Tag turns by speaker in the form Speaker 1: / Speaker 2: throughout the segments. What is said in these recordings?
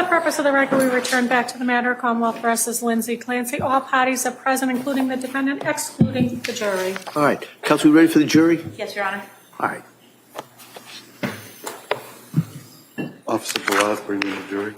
Speaker 1: purpose of the record, we return back to the matter of Commonwealth versus Lindsay Clancy. All parties are present, including the defendant, excluding the jury.
Speaker 2: All right. Counsel, we ready for the jury?
Speaker 3: Yes, Your Honor.
Speaker 2: All right.
Speaker 4: Officer Ballard, bring in the jury.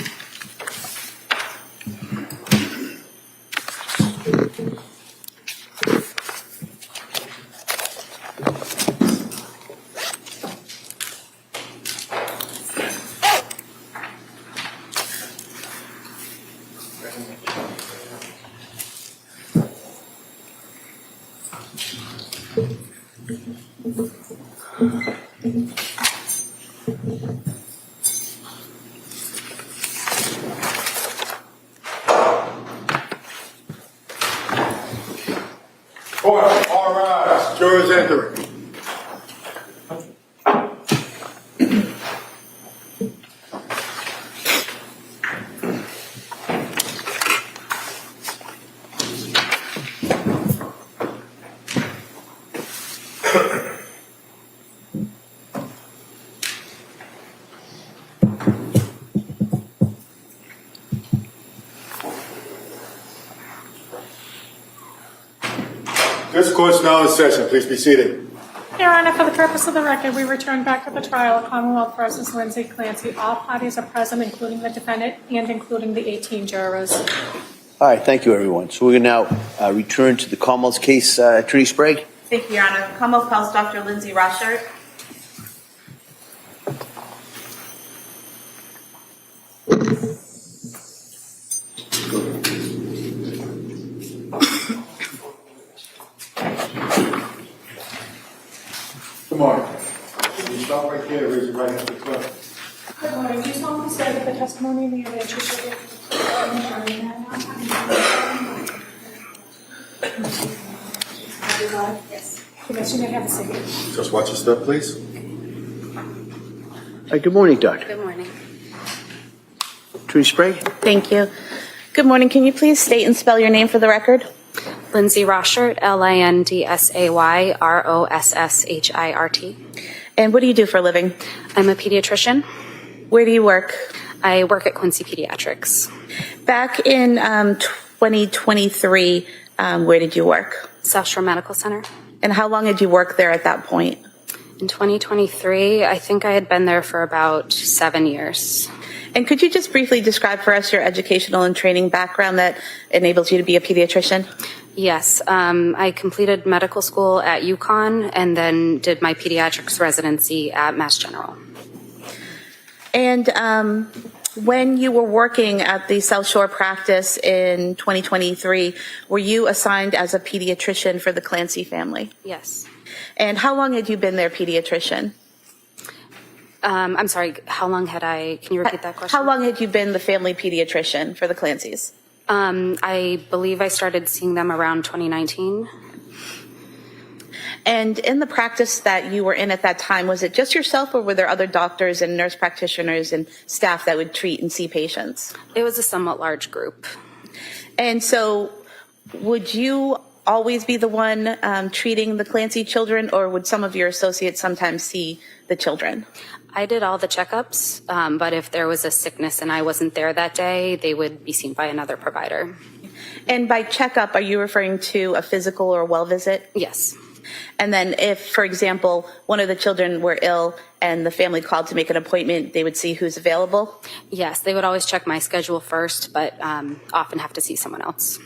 Speaker 5: Court, all rise. Jurors entering. This court's now in session. Please be seated.
Speaker 1: Your Honor, for the purpose of the record, we return back to the trial of Commonwealth versus Lindsay Clancy. All parties are present, including the defendant and including the 18 jurors.
Speaker 2: All right. Thank you, everyone. So we're going to now return to the Commonwealth's case. Attorney Sprague?
Speaker 3: Thank you, Your Honor. Commonwealth calls Dr. Lindsay Rosshirt.
Speaker 5: Good morning. Can you stop right there? Raise your right hand to the clerk.
Speaker 1: Good morning. Do you solemnly swear that the testimony in the evidence you shall give Yes. Yes, you may have a seat.
Speaker 5: Just watch your step, please.
Speaker 2: All right. Good morning, Doctor.
Speaker 6: Good morning.
Speaker 2: Attorney Sprague?
Speaker 6: Thank you. Good morning. Can you please state and spell your name for the record?
Speaker 7: Lindsay Rosshirt, Lindsay Rosshirt.
Speaker 6: And what do you do for a living?
Speaker 7: I'm a pediatrician.
Speaker 6: Where do you work?
Speaker 7: I work at Quincy Pediatrics.
Speaker 6: Back in 2023, where did you work?
Speaker 7: South Shore Medical Center.
Speaker 6: And how long had you worked there at that point?
Speaker 7: In 2023, I think I had been there for about 7 years.
Speaker 6: And could you just briefly describe for us your educational and training background that enables you to be a pediatrician?
Speaker 7: Yes, I completed medical school at UConn and then did my pediatrics residency at Mass General.
Speaker 6: And when you were working at the South Shore practice in 2023, were you assigned as a pediatrician for the Clancy family?
Speaker 7: Yes.
Speaker 6: And how long had you been their pediatrician?
Speaker 7: I'm sorry, how long had can you repeat that question?
Speaker 6: How long had you been the family pediatrician for the Clancys?
Speaker 7: I believe I started seeing them around 2019.
Speaker 6: And in the practice that you were in at that time, was it just yourself or were there other doctors and nurse practitioners and staff that would treat and see patients?
Speaker 7: It was a somewhat large group.
Speaker 6: And so would you always be the one treating the Clancy children, or would some of your associates sometimes see the children?
Speaker 7: I did all the checkups, but if there was a sickness and I wasn't there that day, they would be seen by another provider.
Speaker 6: And by checkup, are you referring to a physical or well visit?
Speaker 7: Yes.
Speaker 6: And then if, for example, one of the children were ill and the family called to make an appointment, they would see who's available?
Speaker 7: Yes, they would always check my schedule first, but often have to see someone else.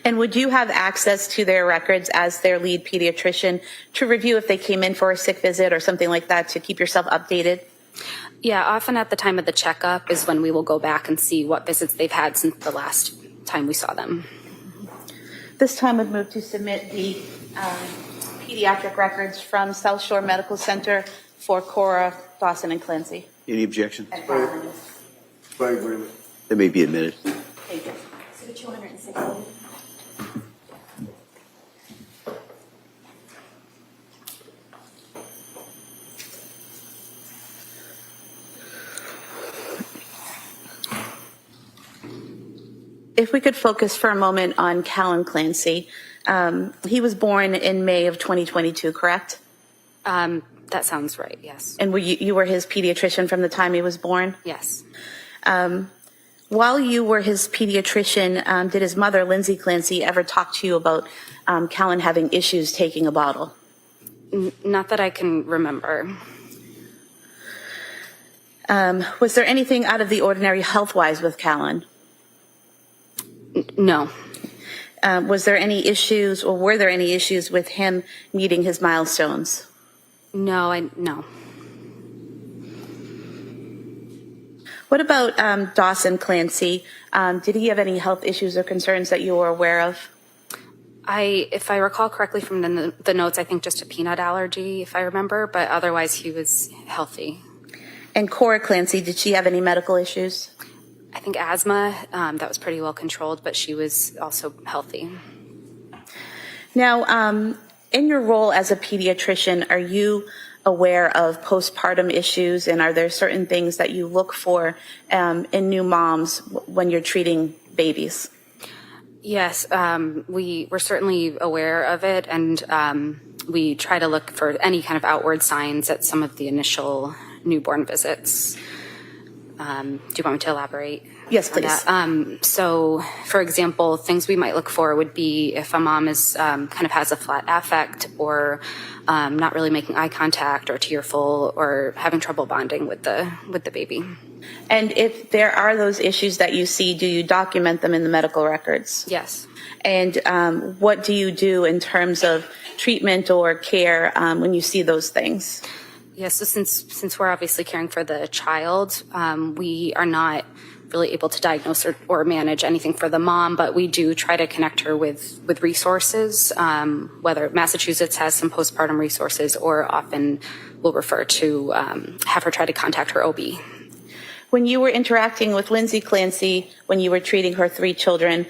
Speaker 6: And would you have access to their records as their lead pediatrician to review if they came in for a sick visit or something like that to keep yourself updated?
Speaker 7: Yeah, often at the time of the checkup is when we will go back and see what visits they've had since the last time we saw them.
Speaker 6: This time would move to submit the pediatric records from South Shore Medical Center for Cora, Dawson, and Clancy.
Speaker 2: Any objections?
Speaker 5: Wait a minute.
Speaker 2: They may be admitted.
Speaker 6: Thank you.
Speaker 1: So 260.
Speaker 6: If we could focus for a moment on Callan Clancy. He was born in May of 2022, correct?
Speaker 7: That sounds right, yes.
Speaker 6: And you were his pediatrician from the time he was born?
Speaker 7: Yes.
Speaker 6: While you were his pediatrician, did his mother, Lindsay Clancy, ever talk to you about Callan having issues taking a bottle?
Speaker 7: Not that I can remember.
Speaker 6: Was there anything out of the ordinary health-wise with Callan?
Speaker 7: No.
Speaker 6: Was there any issues, or were there any issues with him meeting his milestones?
Speaker 7: No.
Speaker 6: What about Dawson Clancy? Did he have any health issues or concerns that you were aware of?
Speaker 7: If I recall correctly from the notes, I think just a peanut allergy, if I remember, but otherwise he was healthy.
Speaker 6: And Cora Clancy, did she have any medical issues?
Speaker 7: I think asthma, that was pretty well controlled, but she was also healthy.
Speaker 6: Now, in your role as a pediatrician, are you aware of postpartum issues, and are there certain things that you look for in new moms when you're treating babies?
Speaker 7: Yes, we're certainly aware of it, and we try to look for any kind of outward signs at some of the initial newborn visits. Do you want me to elaborate?
Speaker 6: Yes, please.
Speaker 7: So, for example, things we might look for would be if a mom is kind of has a flat affect, or not really making eye contact, or tearful, or having trouble bonding with the baby.
Speaker 6: And if there are those issues that you see, do you document them in the medical records?
Speaker 7: Yes.
Speaker 6: And what do you do in terms of treatment or care when you see those things?
Speaker 7: Yes. So since we're obviously caring for the child, we are not really able to diagnose or manage anything for the mom, but we do try to connect her with resources, whether Massachusetts has some postpartum resources, or often we'll refer to have her try to contact her OB.
Speaker 6: When you were interacting with Lindsay Clancy, when you were treating her 3 children,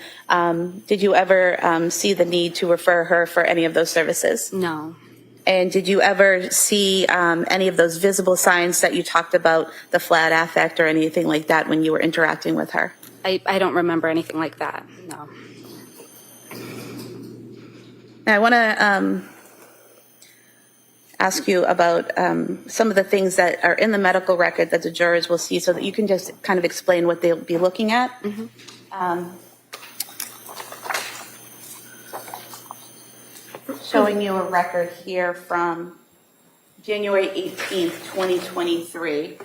Speaker 6: did you ever see the need to refer her for any of those services?
Speaker 7: No.
Speaker 6: And did you ever see any of those visible signs that you talked about, the flat affect or anything like that, when you were interacting with her?
Speaker 7: I don't remember anything like that, no.
Speaker 6: Now, I want to ask you about some of the things that are in the medical record that the jurors will see, so that you can just kind of explain what they'll be looking at. Mm-hmm. Showing you a record here from January 18th, 2023.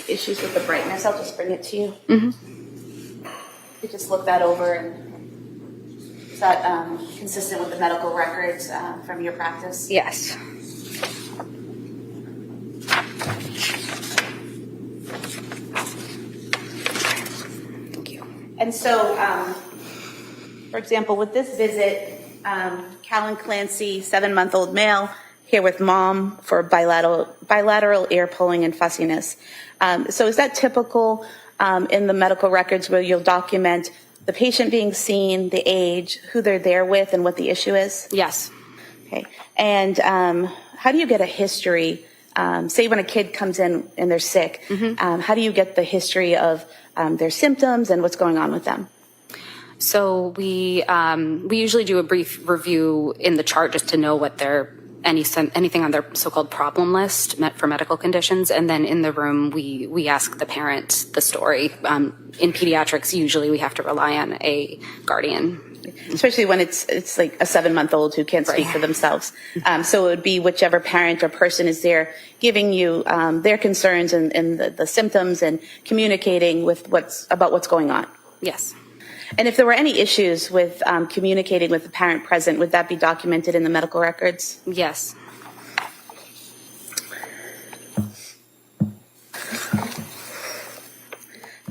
Speaker 6: Issues with the brightness, I'll just bring it to you. Mm-hmm. You just look that over, and is that consistent with the medical records from your practice?
Speaker 7: Yes. Thank you.
Speaker 6: And so, for example, with this visit, Callan Clancy, 7-month-old male, here with mom for bilateral ear pulling and fussiness. So is that typical in the medical records, where you'll document the patient being seen, the age, who they're there with, and what the issue is?
Speaker 7: Yes.
Speaker 6: Okay. And how do you get a history? Say when a kid comes in and they're sick, mm-hmm. How do you get the history of their symptoms and what's going on with them?
Speaker 7: So we usually do a brief review in the chart just to know what their anything on their so-called problem list for medical conditions, and then in the room we ask the parent the story. In pediatrics, usually we have to rely on a guardian,
Speaker 6: especially when it's like a 7-month-old who can't speak for themselves. So it would be whichever parent or person is there giving you their concerns and the symptoms, and communicating with what's going on.
Speaker 7: Yes.
Speaker 6: And if there were any issues with communicating with the parent present, would that be documented in the medical records?
Speaker 7: Yes.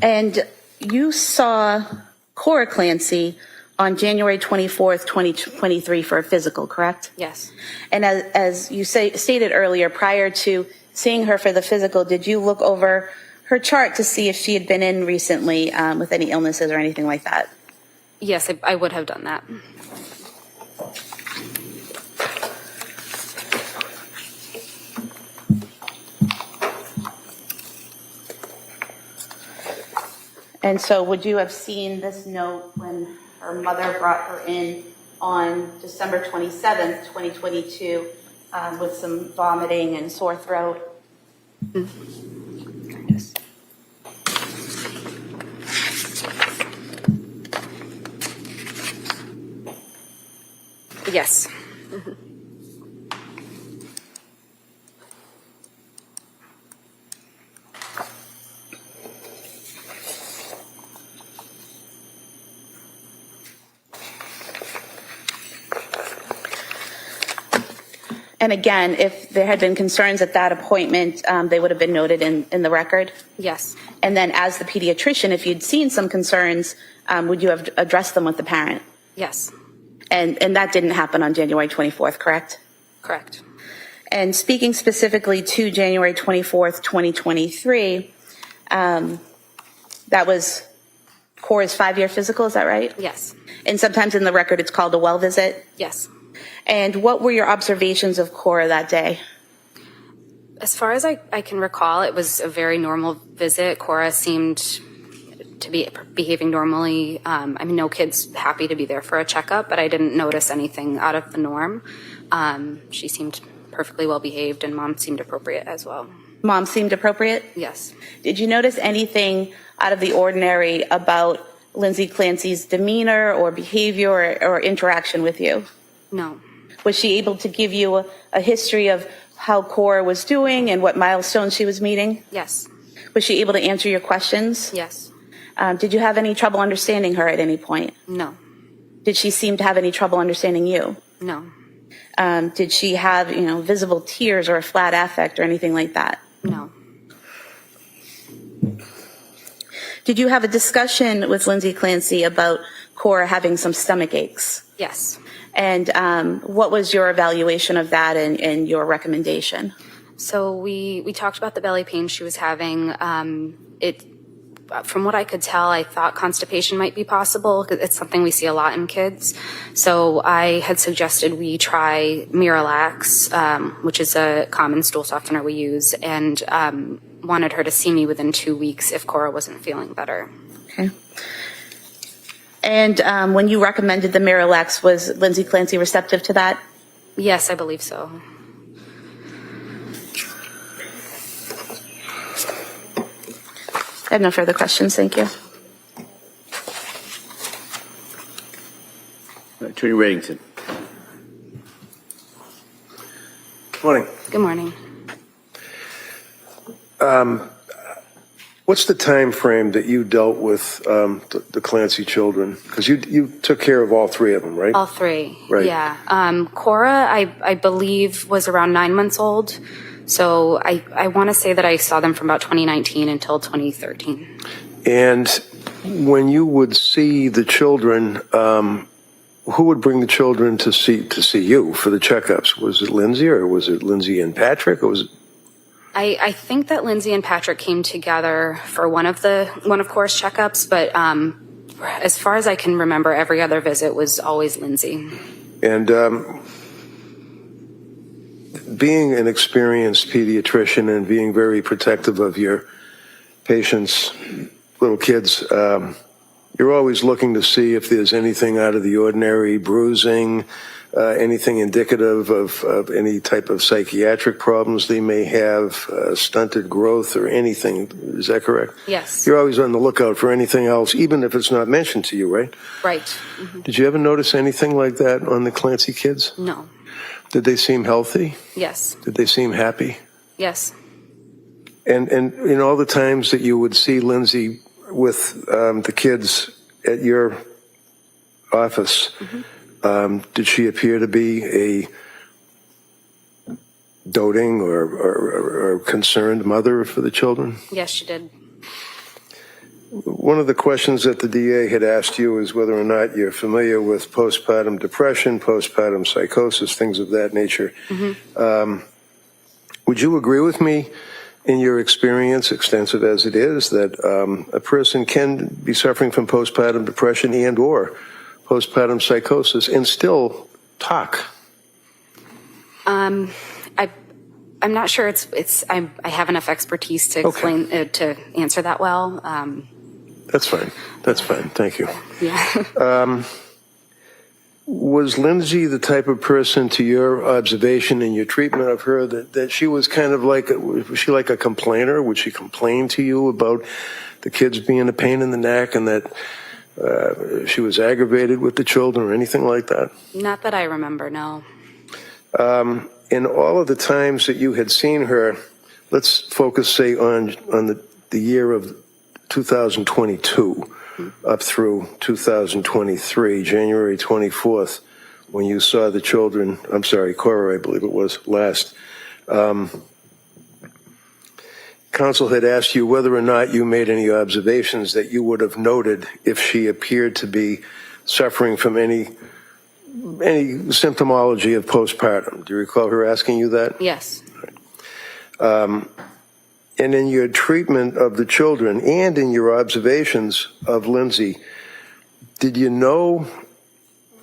Speaker 6: And you saw Cora Clancy on January 24th, 2023 for a physical, correct?
Speaker 7: Yes.
Speaker 6: And as you stated earlier, prior to seeing her for the physical, did you look over her chart to see if she had been in recently with any illnesses or anything like that?
Speaker 7: Yes, I would have done that.
Speaker 6: And so would you have seen this note when her mother brought her in on December 27th, 2022, with some vomiting and sore throat.
Speaker 7: Yes.
Speaker 6: And again, if there had been concerns at that appointment, they would have been noted in the record.
Speaker 7: Yes.
Speaker 6: And then as the pediatrician, if you'd seen some concerns, would you have addressed them with the parent?
Speaker 7: Yes.
Speaker 6: And that didn't happen on January 24th, correct?
Speaker 7: Correct.
Speaker 6: And speaking specifically to January 24th, 2023, that was Cora's 5-year physical, is that right?
Speaker 7: Yes.
Speaker 6: And sometimes in the record it's called a well visit.
Speaker 7: Yes.
Speaker 6: And what were your observations of Cora that day?
Speaker 7: As far as I can recall, it was a very normal visit. Cora seemed to be behaving normally. I mean, no kid's happy to be there for a checkup, but I didn't notice anything out of the norm. She seemed perfectly well behaved, and mom seemed appropriate as well.
Speaker 6: Mom seemed appropriate?
Speaker 7: Yes.
Speaker 6: Did you notice anything out of the ordinary about Lindsay Clancy's demeanor or behavior or interaction with you?
Speaker 7: No.
Speaker 6: Was she able to give you a history of how Cora was doing and what milestones she was meeting?
Speaker 7: Yes.
Speaker 6: Was she able to answer your questions?
Speaker 7: Yes.
Speaker 6: Did you have any trouble understanding her at any point?
Speaker 7: No.
Speaker 6: Did she seem to have any trouble understanding you?
Speaker 7: No.
Speaker 6: Did she have, visible tears or a flat affect or anything like that?
Speaker 7: No.
Speaker 6: Did you have a discussion with Lindsay Clancy about Cora having some stomach aches?
Speaker 7: Yes.
Speaker 6: And what was your evaluation of that and your recommendation?
Speaker 7: So we talked about the belly pain she was having. From what I could tell, I thought constipation might be possible. It's something we see a lot in kids. So I had suggested we try Miralax, which is a common stool softener we use, and wanted her to see me within 2 weeks if Cora wasn't feeling better.
Speaker 6: Okay. And when you recommended the Miralax, was Lindsay Clancy receptive to that?
Speaker 7: Yes, I believe so.
Speaker 6: I have no further questions. Thank you.
Speaker 2: Attorney Reddington.
Speaker 4: Morning.
Speaker 7: Good morning.
Speaker 4: What's the time frame that you dealt with the Clancy children? Because you took care of all 3 of them, right?
Speaker 7: All 3.
Speaker 4: Right.
Speaker 7: Yeah. Cora, I believe, was around 9 months old. So I want to say that I saw them from about 2019 until 2013.
Speaker 4: And when you would see the children, who would bring the children to see you for the checkups? Was it Lindsay, or was it Lindsay and Patrick, or was it?
Speaker 7: I think that Lindsay and Patrick came together for one of Cora's checkups, but as far as I can remember, every other visit was always Lindsay.
Speaker 4: And being an experienced pediatrician and being very protective of your patients, little kids, you're always looking to see if there's anything out of the ordinary, bruising, anything indicative of any type of psychiatric problems they may have, stunted growth or anything. Is that correct?
Speaker 7: Yes.
Speaker 4: You're always on the lookout for anything else, even if it's not mentioned to you, right?
Speaker 7: Right. Mm-hmm.
Speaker 4: Did you ever notice anything like that on the Clancy kids?
Speaker 7: No.
Speaker 4: Did they seem healthy?
Speaker 7: Yes.
Speaker 4: Did they seem happy?
Speaker 7: Yes.
Speaker 4: And in all the times that you would see Lindsay with the kids at your office, did she appear to be a doting or concerned mother for the children?
Speaker 7: Yes, she did.
Speaker 4: One of the questions that the DA had asked you is whether or not you're familiar with postpartum depression, postpartum psychosis, things of that nature. Would you agree with me, in your experience, extensive as it is, that a person can be suffering from postpartum depression and or postpartum psychosis and still talk?
Speaker 7: I'm not sure I have enough expertise to explain to answer that well.
Speaker 4: That's fine. That's fine. Thank you.
Speaker 7: Yeah.
Speaker 4: Was Lindsay the type of person, to your observation and your treatment of her, that she was kind of like, was she like a complainer? Would she complain to you about the kids being a pain in the neck and that she was aggravated with the children or anything like that?
Speaker 7: Not that I remember, no.
Speaker 4: In all of the times that you had seen her, let's focus, say, on the year of 2022 up through 2023, January 24th, when you saw the children, I'm sorry, Cora, I believe it was, last. Counsel had asked you whether or not you made any observations that you would have noted if she appeared to be suffering from any symptomology of postpartum. Do you recall her asking you that?
Speaker 7: Yes.
Speaker 4: And in your treatment of the children and in your observations of Lindsay, did you know,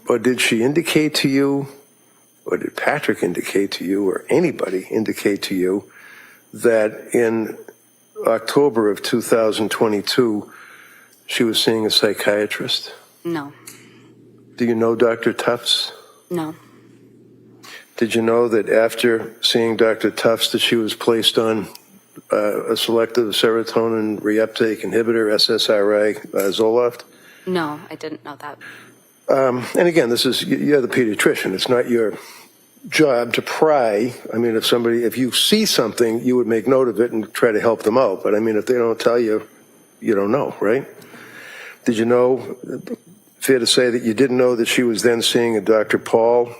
Speaker 4: or did she indicate to you, or did Patrick indicate to you, or anybody indicate to you, that in October of 2022, she was seeing a psychiatrist?
Speaker 7: No.
Speaker 4: Do you know Dr. Tufts?
Speaker 7: No.
Speaker 4: Did you know that after seeing Dr. Tufts that she was placed on a selective serotonin reuptake inhibitor, SSRI, Zoloft?
Speaker 7: No, I didn't know that.
Speaker 4: And again, you're the pediatrician. It's not your job to pry. I mean, if you see something, you would make note of it and try to help them out. But I mean, if they don't tell you, you don't know, right? Did you know, fair to say that you didn't know that she was then seeing a Dr. Paul,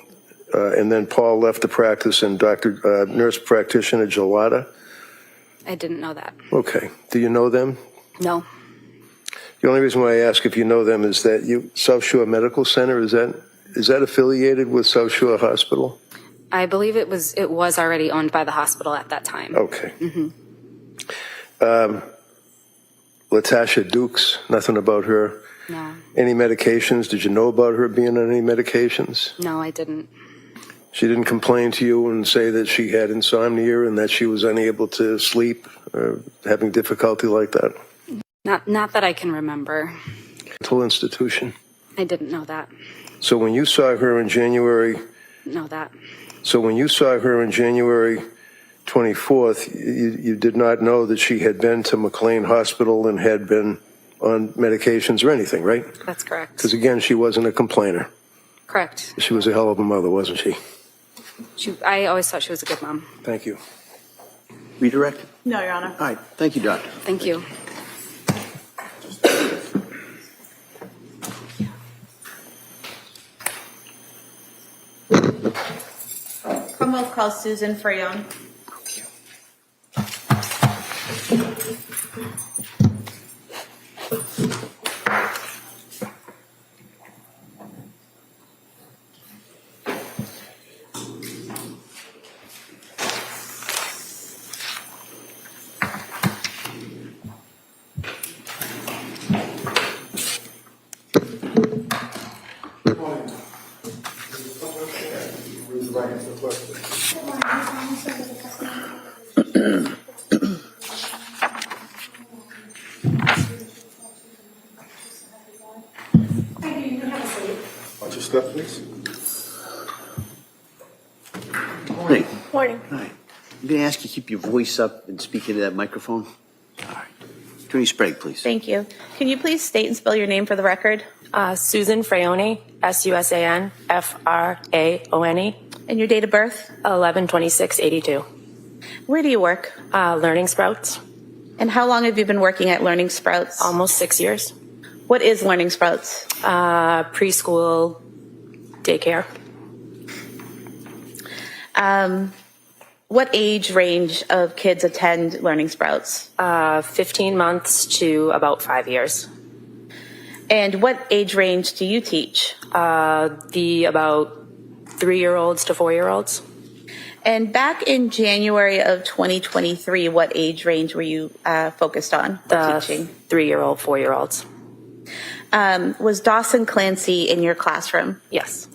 Speaker 4: and then Paul left the practice and nurse practitioner Gelada?
Speaker 7: I didn't know that.
Speaker 4: Okay. Do you know them?
Speaker 7: No.
Speaker 4: The only reason why I ask if you know them is that South Shore Medical Center, is that affiliated with South Shore Hospital?
Speaker 7: I believe it was already owned by the hospital at that time.
Speaker 4: Okay. Latasha Dukes, nothing about her?
Speaker 7: No.
Speaker 4: Any medications? Did you know about her being on any medications?
Speaker 7: No, I didn't.
Speaker 4: She didn't complain to you and say that she had insomnia and that she was unable to sleep or having difficulty like that?
Speaker 7: Not that I can remember.
Speaker 4: Mental institution?
Speaker 7: I didn't know that.
Speaker 4: So when you saw her in January...
Speaker 7: Know that.
Speaker 4: So when you saw her on January 24th, you did not know that she had been to McLean Hospital and had been on medications or anything, right?
Speaker 7: That's correct.
Speaker 4: Because again, she wasn't a complainer.
Speaker 7: Correct.
Speaker 4: She was a hell of a mother, wasn't she?
Speaker 7: I always thought she was a good mom.
Speaker 4: Thank you.
Speaker 2: Redirect?
Speaker 3: No, Your Honor.
Speaker 2: All right. Thank you, Doctor.
Speaker 7: Thank you.
Speaker 3: Commonwealth calls Susan Fraone.
Speaker 5: Watch your step, please.
Speaker 2: Morning.
Speaker 1: Morning.
Speaker 2: All right. I'm going to ask you to keep your voice up and speak into that microphone. All right. Attorney Sprague, please.
Speaker 6: Thank you. Can you please state and spell your name for the record?
Speaker 8: Susan Fraone, Susan Fraone,
Speaker 6: And your date of birth?
Speaker 8: 11/26/82.
Speaker 6: Where do you work?
Speaker 8: Learning Sprouts,
Speaker 6: And how long have you been working at Learning Sprouts?
Speaker 8: almost 6 years.
Speaker 6: What is Learning Sprouts?
Speaker 8: Preschool, daycare.
Speaker 6: What age range of kids attend Learning Sprouts?
Speaker 8: 15 months to about 5 years.
Speaker 6: And what age range do you teach?
Speaker 8: The about 3-year-olds to 4-year-olds.
Speaker 6: And back in January of 2023, what age range were you focused on
Speaker 8: The
Speaker 6: teaching?
Speaker 8: 3-year-old, 4-year-olds.
Speaker 6: Was Dawson Clancy in your classroom?
Speaker 8: Yes.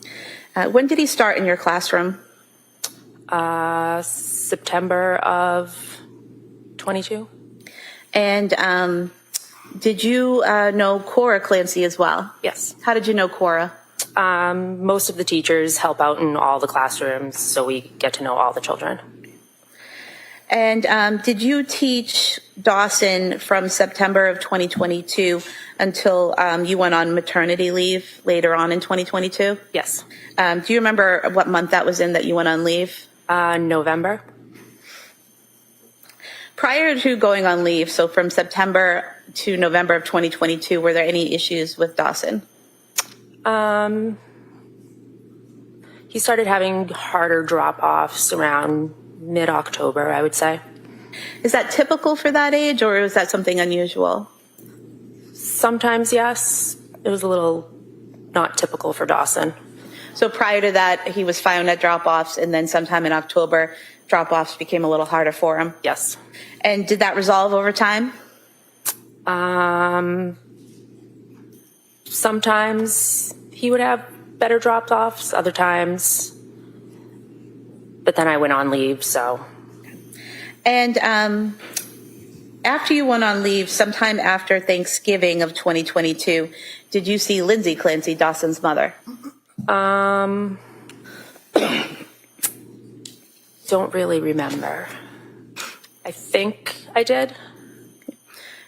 Speaker 6: When did he start in your classroom?
Speaker 8: September of 22.
Speaker 6: And did you know Cora Clancy as well?
Speaker 8: Yes.
Speaker 6: How did you know Cora?
Speaker 8: Most of the teachers help out in all the classrooms, so we get to know all the children.
Speaker 6: And did you teach Dawson from September of 2022 until you went on maternity leave later on in 2022?
Speaker 8: Yes.
Speaker 6: Do you remember what month that was in that you went on leave?
Speaker 8: November.
Speaker 6: Prior to going on leave, so from September to November of 2022, were there any issues with Dawson?
Speaker 8: He started having harder drop-offs around mid-October, I would say.
Speaker 6: Is that typical for that age, or is that something unusual?
Speaker 8: Sometimes, yes. It was a little not typical for Dawson.
Speaker 6: So prior to that, he was fine at drop-offs, and then sometime in October, drop-offs became a little harder for him?
Speaker 8: Yes.
Speaker 6: And did that resolve over time?
Speaker 8: Sometimes he would have better drop-offs, other times. But then I went on leave, so.
Speaker 6: And after you went on leave, sometime after Thanksgiving of 2022, did you see Lindsay Clancy, Dawson's mother?
Speaker 8: Don't really remember. I think I did.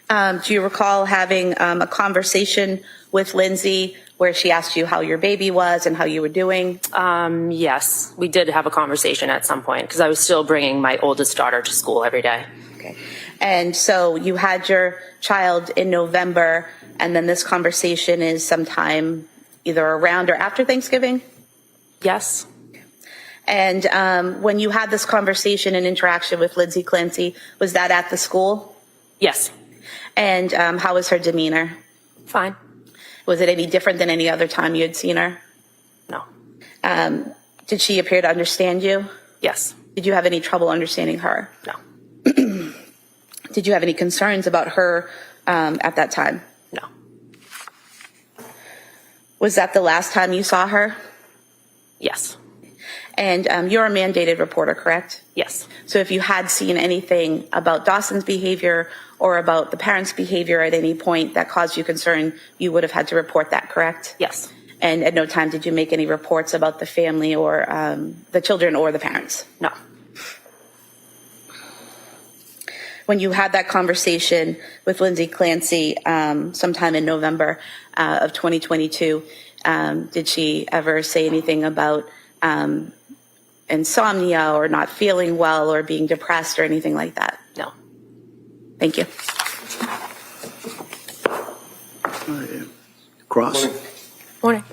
Speaker 6: Do you recall having a conversation with Lindsay where she asked you how your baby was and how you were doing?
Speaker 8: Yes, we did have a conversation at some point because I was still bringing my oldest daughter to school every day.
Speaker 6: Okay. And so you had your child in November, and then this conversation is sometime either around or after Thanksgiving?
Speaker 8: Yes.
Speaker 6: And when you had this conversation and interaction with Lindsay Clancy, was that at the school?
Speaker 8: Yes.
Speaker 6: And how was her demeanor?
Speaker 8: Fine.
Speaker 6: Was it any different than any other time you had seen her?
Speaker 8: No.
Speaker 6: Did she appear to understand you?
Speaker 8: Yes.
Speaker 6: Did you have any trouble understanding her?
Speaker 8: No.
Speaker 6: Did you have any concerns about her at that time?
Speaker 8: No.
Speaker 6: Was that the last time you saw her?
Speaker 8: Yes.
Speaker 6: And you're a mandated reporter, correct?
Speaker 8: Yes.
Speaker 6: So if you had seen anything about Dawson's behavior or about the parents' behavior at any point that caused you concern, you would have had to report that, correct?
Speaker 8: Yes.
Speaker 6: And at no time did you make any reports about the family or the children or the parents?
Speaker 8: No.
Speaker 6: When you had that conversation with Lindsay Clancy sometime in November of 2022, did she ever say anything about insomnia or not feeling well or being depressed or anything like that?
Speaker 8: No.
Speaker 6: Thank you.
Speaker 2: Cross?
Speaker 8: Morning.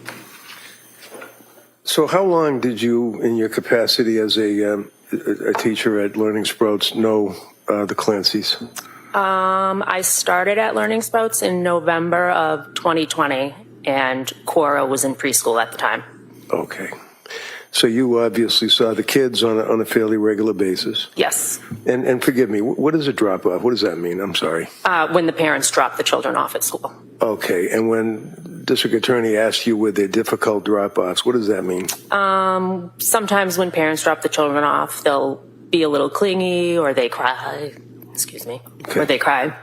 Speaker 4: So how long did you, in your capacity as a teacher at Learning Sprouts, know the Clancys?
Speaker 8: I started at Learning Sprouts in November of 2020, and Cora was in preschool at the time.
Speaker 4: Okay. So you obviously saw the kids on a fairly regular basis.
Speaker 8: Yes.
Speaker 4: And forgive me, what is a drop-off? What does that mean? I'm sorry.
Speaker 8: When the parents drop the children off at school.
Speaker 4: Okay. And when district attorney asked you were there difficult drop-offs, what does that mean?
Speaker 8: Sometimes when parents drop the children off, they'll be a little clingy or they cry. Excuse me.
Speaker 4: Okay.
Speaker 8: Or they cry.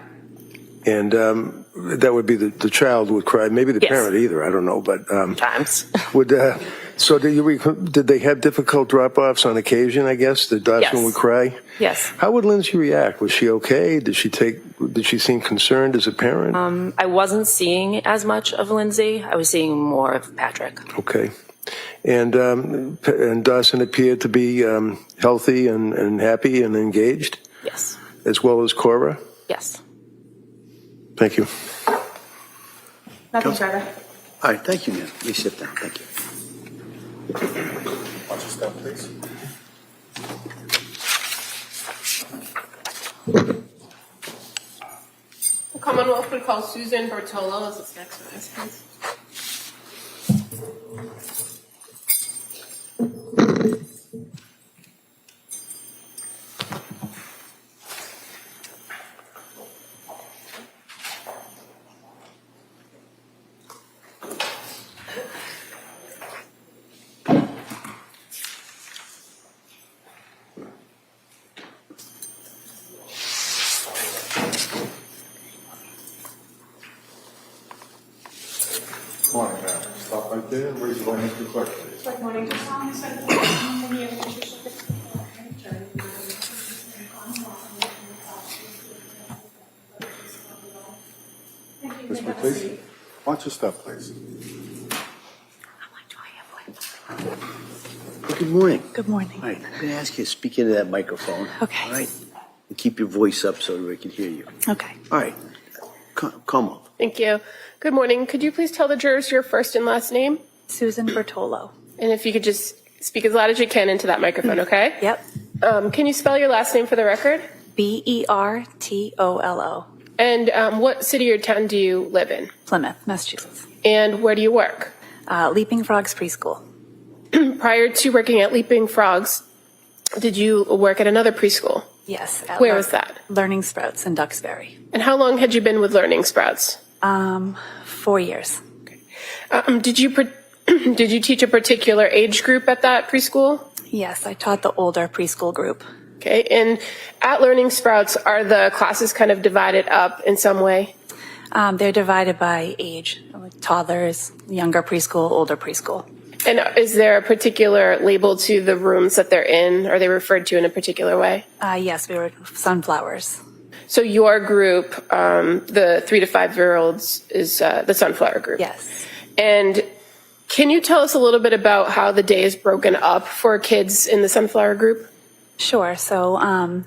Speaker 4: And that would be the child would cry, maybe the
Speaker 8: Yes.
Speaker 4: parent either, I don't know. But
Speaker 8: Times.
Speaker 4: so did they have difficult drop-offs on occasion, I guess, that Dawson
Speaker 8: Yes.
Speaker 4: would cry?
Speaker 8: Yes.
Speaker 4: How would Lindsay react? Was she okay? Did she seem concerned as a parent?
Speaker 8: I wasn't seeing as much of Lindsay. I was seeing more of Patrick.
Speaker 4: Okay. And Dawson appeared to be healthy and happy and engaged,
Speaker 8: Yes.
Speaker 4: as well as Cora?
Speaker 8: Yes.
Speaker 4: Thank you.
Speaker 6: Nothing further.
Speaker 2: All right, thank you, ma'am. Please sit down. Thank you.
Speaker 5: Watch your step, please.
Speaker 9: The Commonwealth would call Susan Bertolo as its next witness, please.
Speaker 5: right there, and raise your right hand for the question, please.
Speaker 1: Good morning. Just on this side of the testimony of the issue of the
Speaker 5: Ms. McLean, watch your step, please.
Speaker 2: Good morning.
Speaker 10: Good morning.
Speaker 2: All right, I'm going to ask you to speak into that microphone.
Speaker 10: Okay.
Speaker 2: All right? And keep your voice up so that we can hear you.
Speaker 10: Okay.
Speaker 2: All right. Come on.
Speaker 9: Thank you. Good morning. Could you please tell the jurors your first and last name?
Speaker 10: Susan Bertolo.
Speaker 9: And if you could just speak as loud as you can into that microphone, okay?
Speaker 10: Yep.
Speaker 9: Can you spell your last name for the record?
Speaker 10: Bertolo.
Speaker 9: And what city or town do you live in?
Speaker 10: Plymouth, Massachusetts.
Speaker 9: And where do you work?
Speaker 10: Leaping Frogs Preschool.
Speaker 9: Prior to working at Leaping Frogs, did you work at another preschool?
Speaker 10: Yes.
Speaker 9: Where was that?
Speaker 10: Learning Sprouts in Duxbury.
Speaker 9: And how long had you been with Learning Sprouts?
Speaker 10: 4 years.
Speaker 9: Did you teach a particular age group at that preschool?
Speaker 10: Yes, I taught the older preschool group.
Speaker 9: Okay, and at Learning Sprouts, are the classes kind of divided up in some way?
Speaker 10: They're divided by age, like toddlers, younger preschool, older preschool.
Speaker 9: And is there a particular label to the rooms that they're in? Are they referred to in a particular way?
Speaker 10: Yes, we were sunflowers.
Speaker 9: So your group, the 3 to 5 year olds, is the Sunflower group?
Speaker 10: Yes.
Speaker 9: And can you tell us a little bit about how the day is broken up for kids in the Sunflower group?
Speaker 10: Sure. So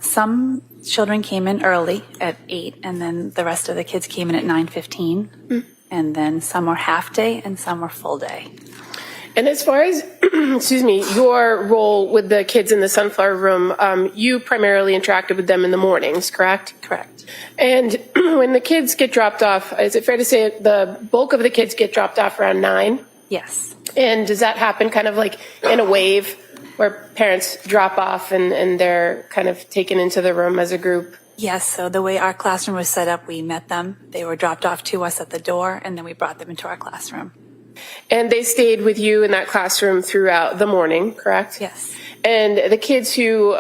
Speaker 10: some children came in early at 8, and then the rest of the kids came in at 9:15. And then some were half day and some were full day.
Speaker 9: And as far as, excuse me, your role with the kids in the Sunflower room, you primarily interacted with them in the mornings, correct?
Speaker 10: Correct.
Speaker 9: And when the kids get dropped off, is it fair to say the bulk of the kids get dropped off around 9?
Speaker 10: Yes.
Speaker 9: And does that happen kind of like in a wave where parents drop off and they're kind of taken into the room as a group?
Speaker 10: Yes, so the way our classroom was set up, we met them. They were dropped off to us at the door, and then we brought them into our classroom.
Speaker 9: And they stayed with you in that classroom throughout the morning, correct?
Speaker 10: Yes.
Speaker 9: And the kids who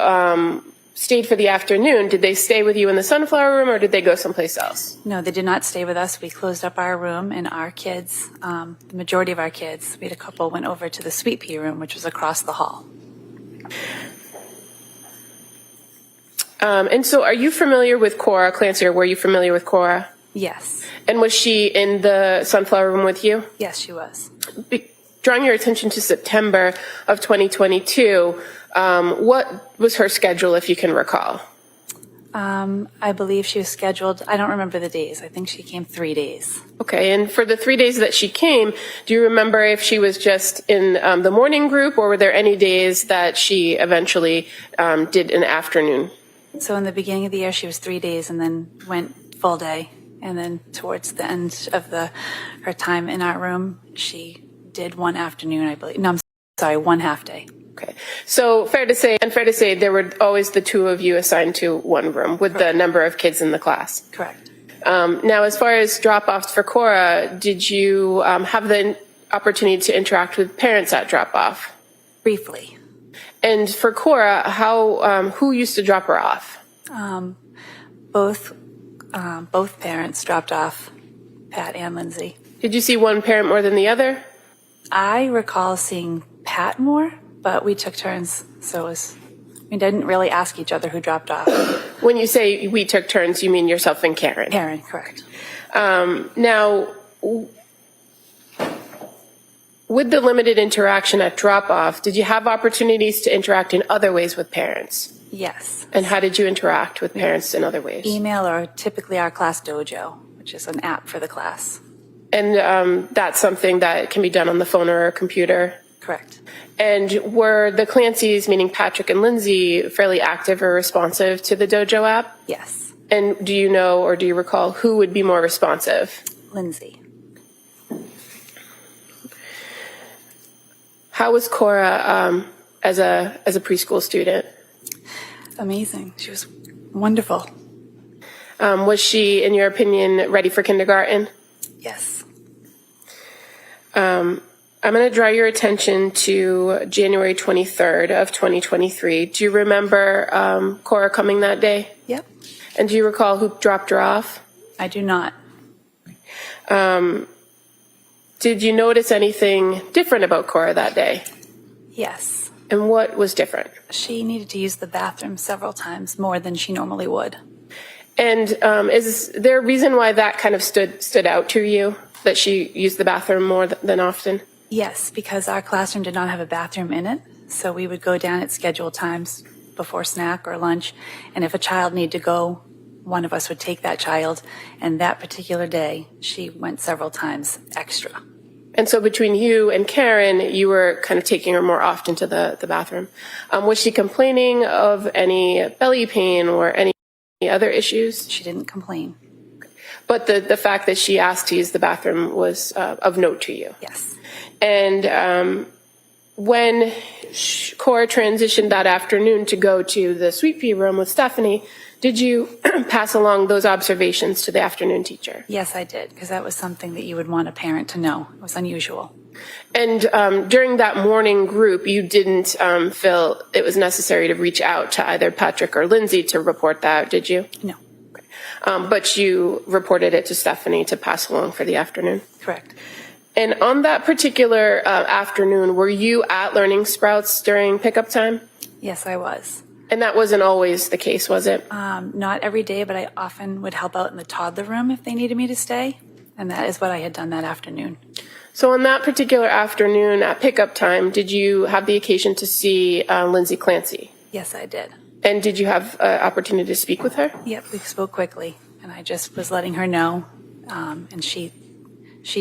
Speaker 9: stayed for the afternoon, did they stay with you in the Sunflower room or did they go someplace else?
Speaker 10: No, they did not stay with us. We closed up our room, and our kids, the majority of our kids, we had a couple, went over to the Sweet Pea room, which was across the hall.
Speaker 9: And so are you familiar with Cora Clancy, or were you familiar with Cora?
Speaker 10: Yes.
Speaker 9: And was she in the Sunflower room with you?
Speaker 10: Yes, she was.
Speaker 9: Drawing your attention to September of 2022, what was her schedule, if you can recall?
Speaker 10: I believe she was scheduled, I don't remember the days. I think she came 3 days.
Speaker 9: Okay, and for the 3 days that she came, do you remember if she was just in the morning group, or were there any days that she eventually did an afternoon?
Speaker 10: So in the beginning of the year, she was 3 days and then went full day. And then towards the end of her time in our room, she did one afternoon, I believe. No, I'm sorry, one half day.
Speaker 9: Okay, so fair to say there were always the two of you assigned to one room with the number of kids in the class.
Speaker 10: Correct.
Speaker 9: Now, as far as drop-offs for Cora, did you have the opportunity to interact with parents at drop-off?
Speaker 10: Briefly.
Speaker 9: And for Cora, who used to drop her off?
Speaker 10: Both parents dropped off Pat and Lindsay.
Speaker 9: Did you see one parent more than the other?
Speaker 10: I recall seeing Pat more, but we took turns, so we didn't really ask each other who dropped off.
Speaker 9: When you say we took turns, you mean yourself and Karen?
Speaker 10: Karen, correct.
Speaker 9: Now, with the limited interaction at drop-off, did you have opportunities to interact in other ways with parents?
Speaker 10: Yes.
Speaker 9: And how did you interact with parents in other ways?
Speaker 10: Email, or typically our class dojo, which is an app for the class.
Speaker 9: And that's something that can be done on the phone or a computer?
Speaker 10: Correct.
Speaker 9: And were the Clancys, meaning Patrick and Lindsay, fairly active or responsive to the dojo app?
Speaker 10: Yes.
Speaker 9: And do you know or do you recall who would be more responsive?
Speaker 10: Lindsay.
Speaker 9: How was Cora as a preschool student?
Speaker 10: Amazing. She was wonderful.
Speaker 9: Was she, in your opinion, ready for kindergarten?
Speaker 10: Yes.
Speaker 9: I'm going to draw your attention to January 23rd of 2023. Do you remember Cora coming that day?
Speaker 10: Yep.
Speaker 9: And do you recall who dropped her off?
Speaker 10: I do not.
Speaker 9: Did you notice anything different about Cora that day?
Speaker 10: Yes.
Speaker 9: And what was different?
Speaker 10: She needed to use the bathroom several times more than she normally would.
Speaker 9: And is there a reason why that kind of stood out to you, that she used the bathroom more than often?
Speaker 10: Yes, because our classroom did not have a bathroom in it, so we would go down at scheduled times before snack or lunch, and if a child needed to go, one of us would take that child, and that particular day, she went several times extra.
Speaker 9: And so between you and Karen, you were kind of taking her more often to the bathroom. Was she complaining of any belly pain or any other issues?
Speaker 10: She didn't complain.
Speaker 9: But the fact that she asked to use the bathroom was of note to you?
Speaker 10: Yes.
Speaker 9: And when Cora transitioned that afternoon to go to the sweet pea room with Stephanie, did you pass along those observations to the afternoon teacher?
Speaker 10: Yes, I did, because that was something that you would want a parent to know. It was unusual.
Speaker 9: And during that morning group, you didn't feel it was necessary to reach out to either Patrick or Lindsay to report that, did you?
Speaker 10: No.
Speaker 9: But you reported it to Stephanie to pass along for the afternoon?
Speaker 10: Correct.
Speaker 9: And on that particular afternoon, were you at Learning Sprouts during pickup time?
Speaker 10: Yes, I was.
Speaker 9: And that wasn't always the case, was it?
Speaker 10: Not every day, but I often would help out in the toddler room if they needed me to stay. And that is what I had done that afternoon.
Speaker 9: So on that particular afternoon at pickup time, did you have the occasion to see Lindsay Clancy?
Speaker 10: Yes, I did.
Speaker 9: And did you have an opportunity to speak with her?
Speaker 10: Yep, we spoke quickly. And I just was letting her know. And she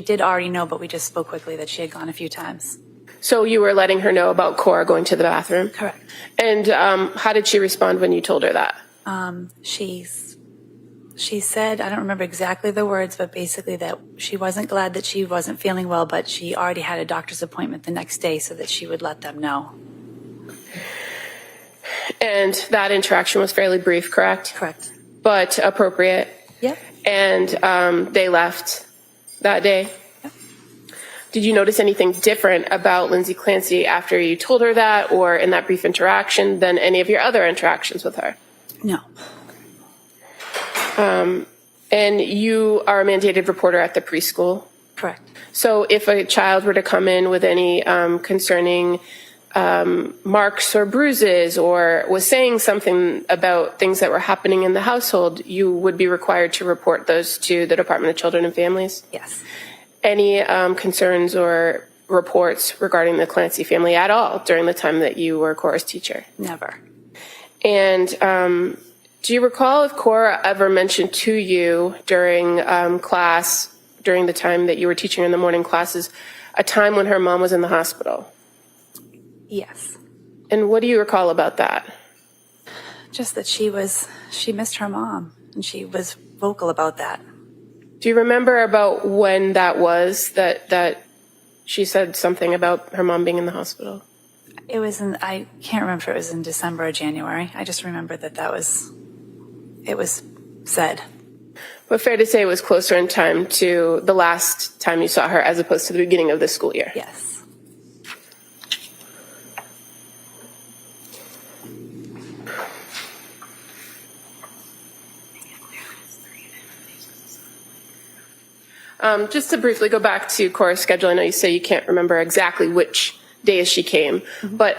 Speaker 10: did already know, but we just spoke quickly that she had gone a few times.
Speaker 9: So you were letting her know about Cora going to the bathroom?
Speaker 10: Correct.
Speaker 9: And how did she respond when you told her that?
Speaker 10: She said, I don't remember exactly the words, but basically that she wasn't glad that she wasn't feeling well, but she already had a doctor's appointment the next day so that she would let them know.
Speaker 9: And that interaction was fairly brief, correct?
Speaker 10: Correct.
Speaker 9: But appropriate?
Speaker 10: Yep.
Speaker 9: And they left that day?
Speaker 10: Yep.
Speaker 9: Did you notice anything different about Lindsay Clancy after you told her that or in that brief interaction than any of your other interactions with her?
Speaker 10: No.
Speaker 9: And you are a mandated reporter at the preschool?
Speaker 10: Correct.
Speaker 9: So if a child were to come in with any concerning marks or bruises or was saying something about things that were happening in the household, you would be required to report those to the Department of Children and Families?
Speaker 10: Yes.
Speaker 9: Any concerns or reports regarding the Clancy family at all during the time that you were Cora's teacher?
Speaker 10: Never.
Speaker 9: And do you recall if Cora ever mentioned to you during class, during the time that you were teaching in the morning classes, a time when her mom was in the hospital?
Speaker 10: Yes.
Speaker 9: And what do you recall about that?
Speaker 10: Just that she missed her mom, and she was vocal about that.
Speaker 9: Do you remember about when that was, that she said something about her mom being in the hospital?
Speaker 10: It was I can't remember if it was in December or January. I just remember it was said.
Speaker 9: But fair to say it was closer in time to the last time you saw her as opposed to the beginning of the school year?
Speaker 10: Yes.
Speaker 9: Just to briefly go back to Cora's schedule, I know you say you can't remember exactly which days she came, but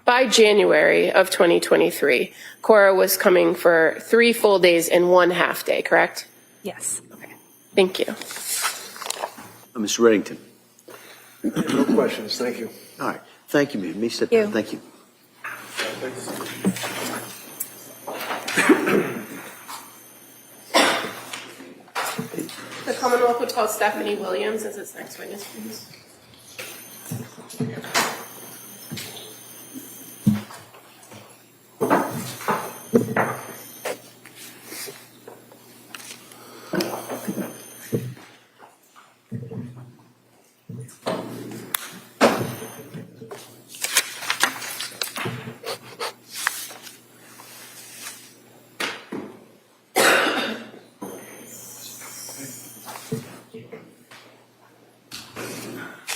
Speaker 9: by January of 2023, Cora was coming for 3 full days and 1 half day, correct?
Speaker 10: Yes.
Speaker 9: Okay. Thank you.
Speaker 2: Mr. Reddington.
Speaker 4: No questions, thank you.
Speaker 2: All right. Thank you, ma'am. May sit
Speaker 10: Thank
Speaker 2: down. Thank you.
Speaker 9: The Commonwealth would call Stephanie Williams as its next witness, please.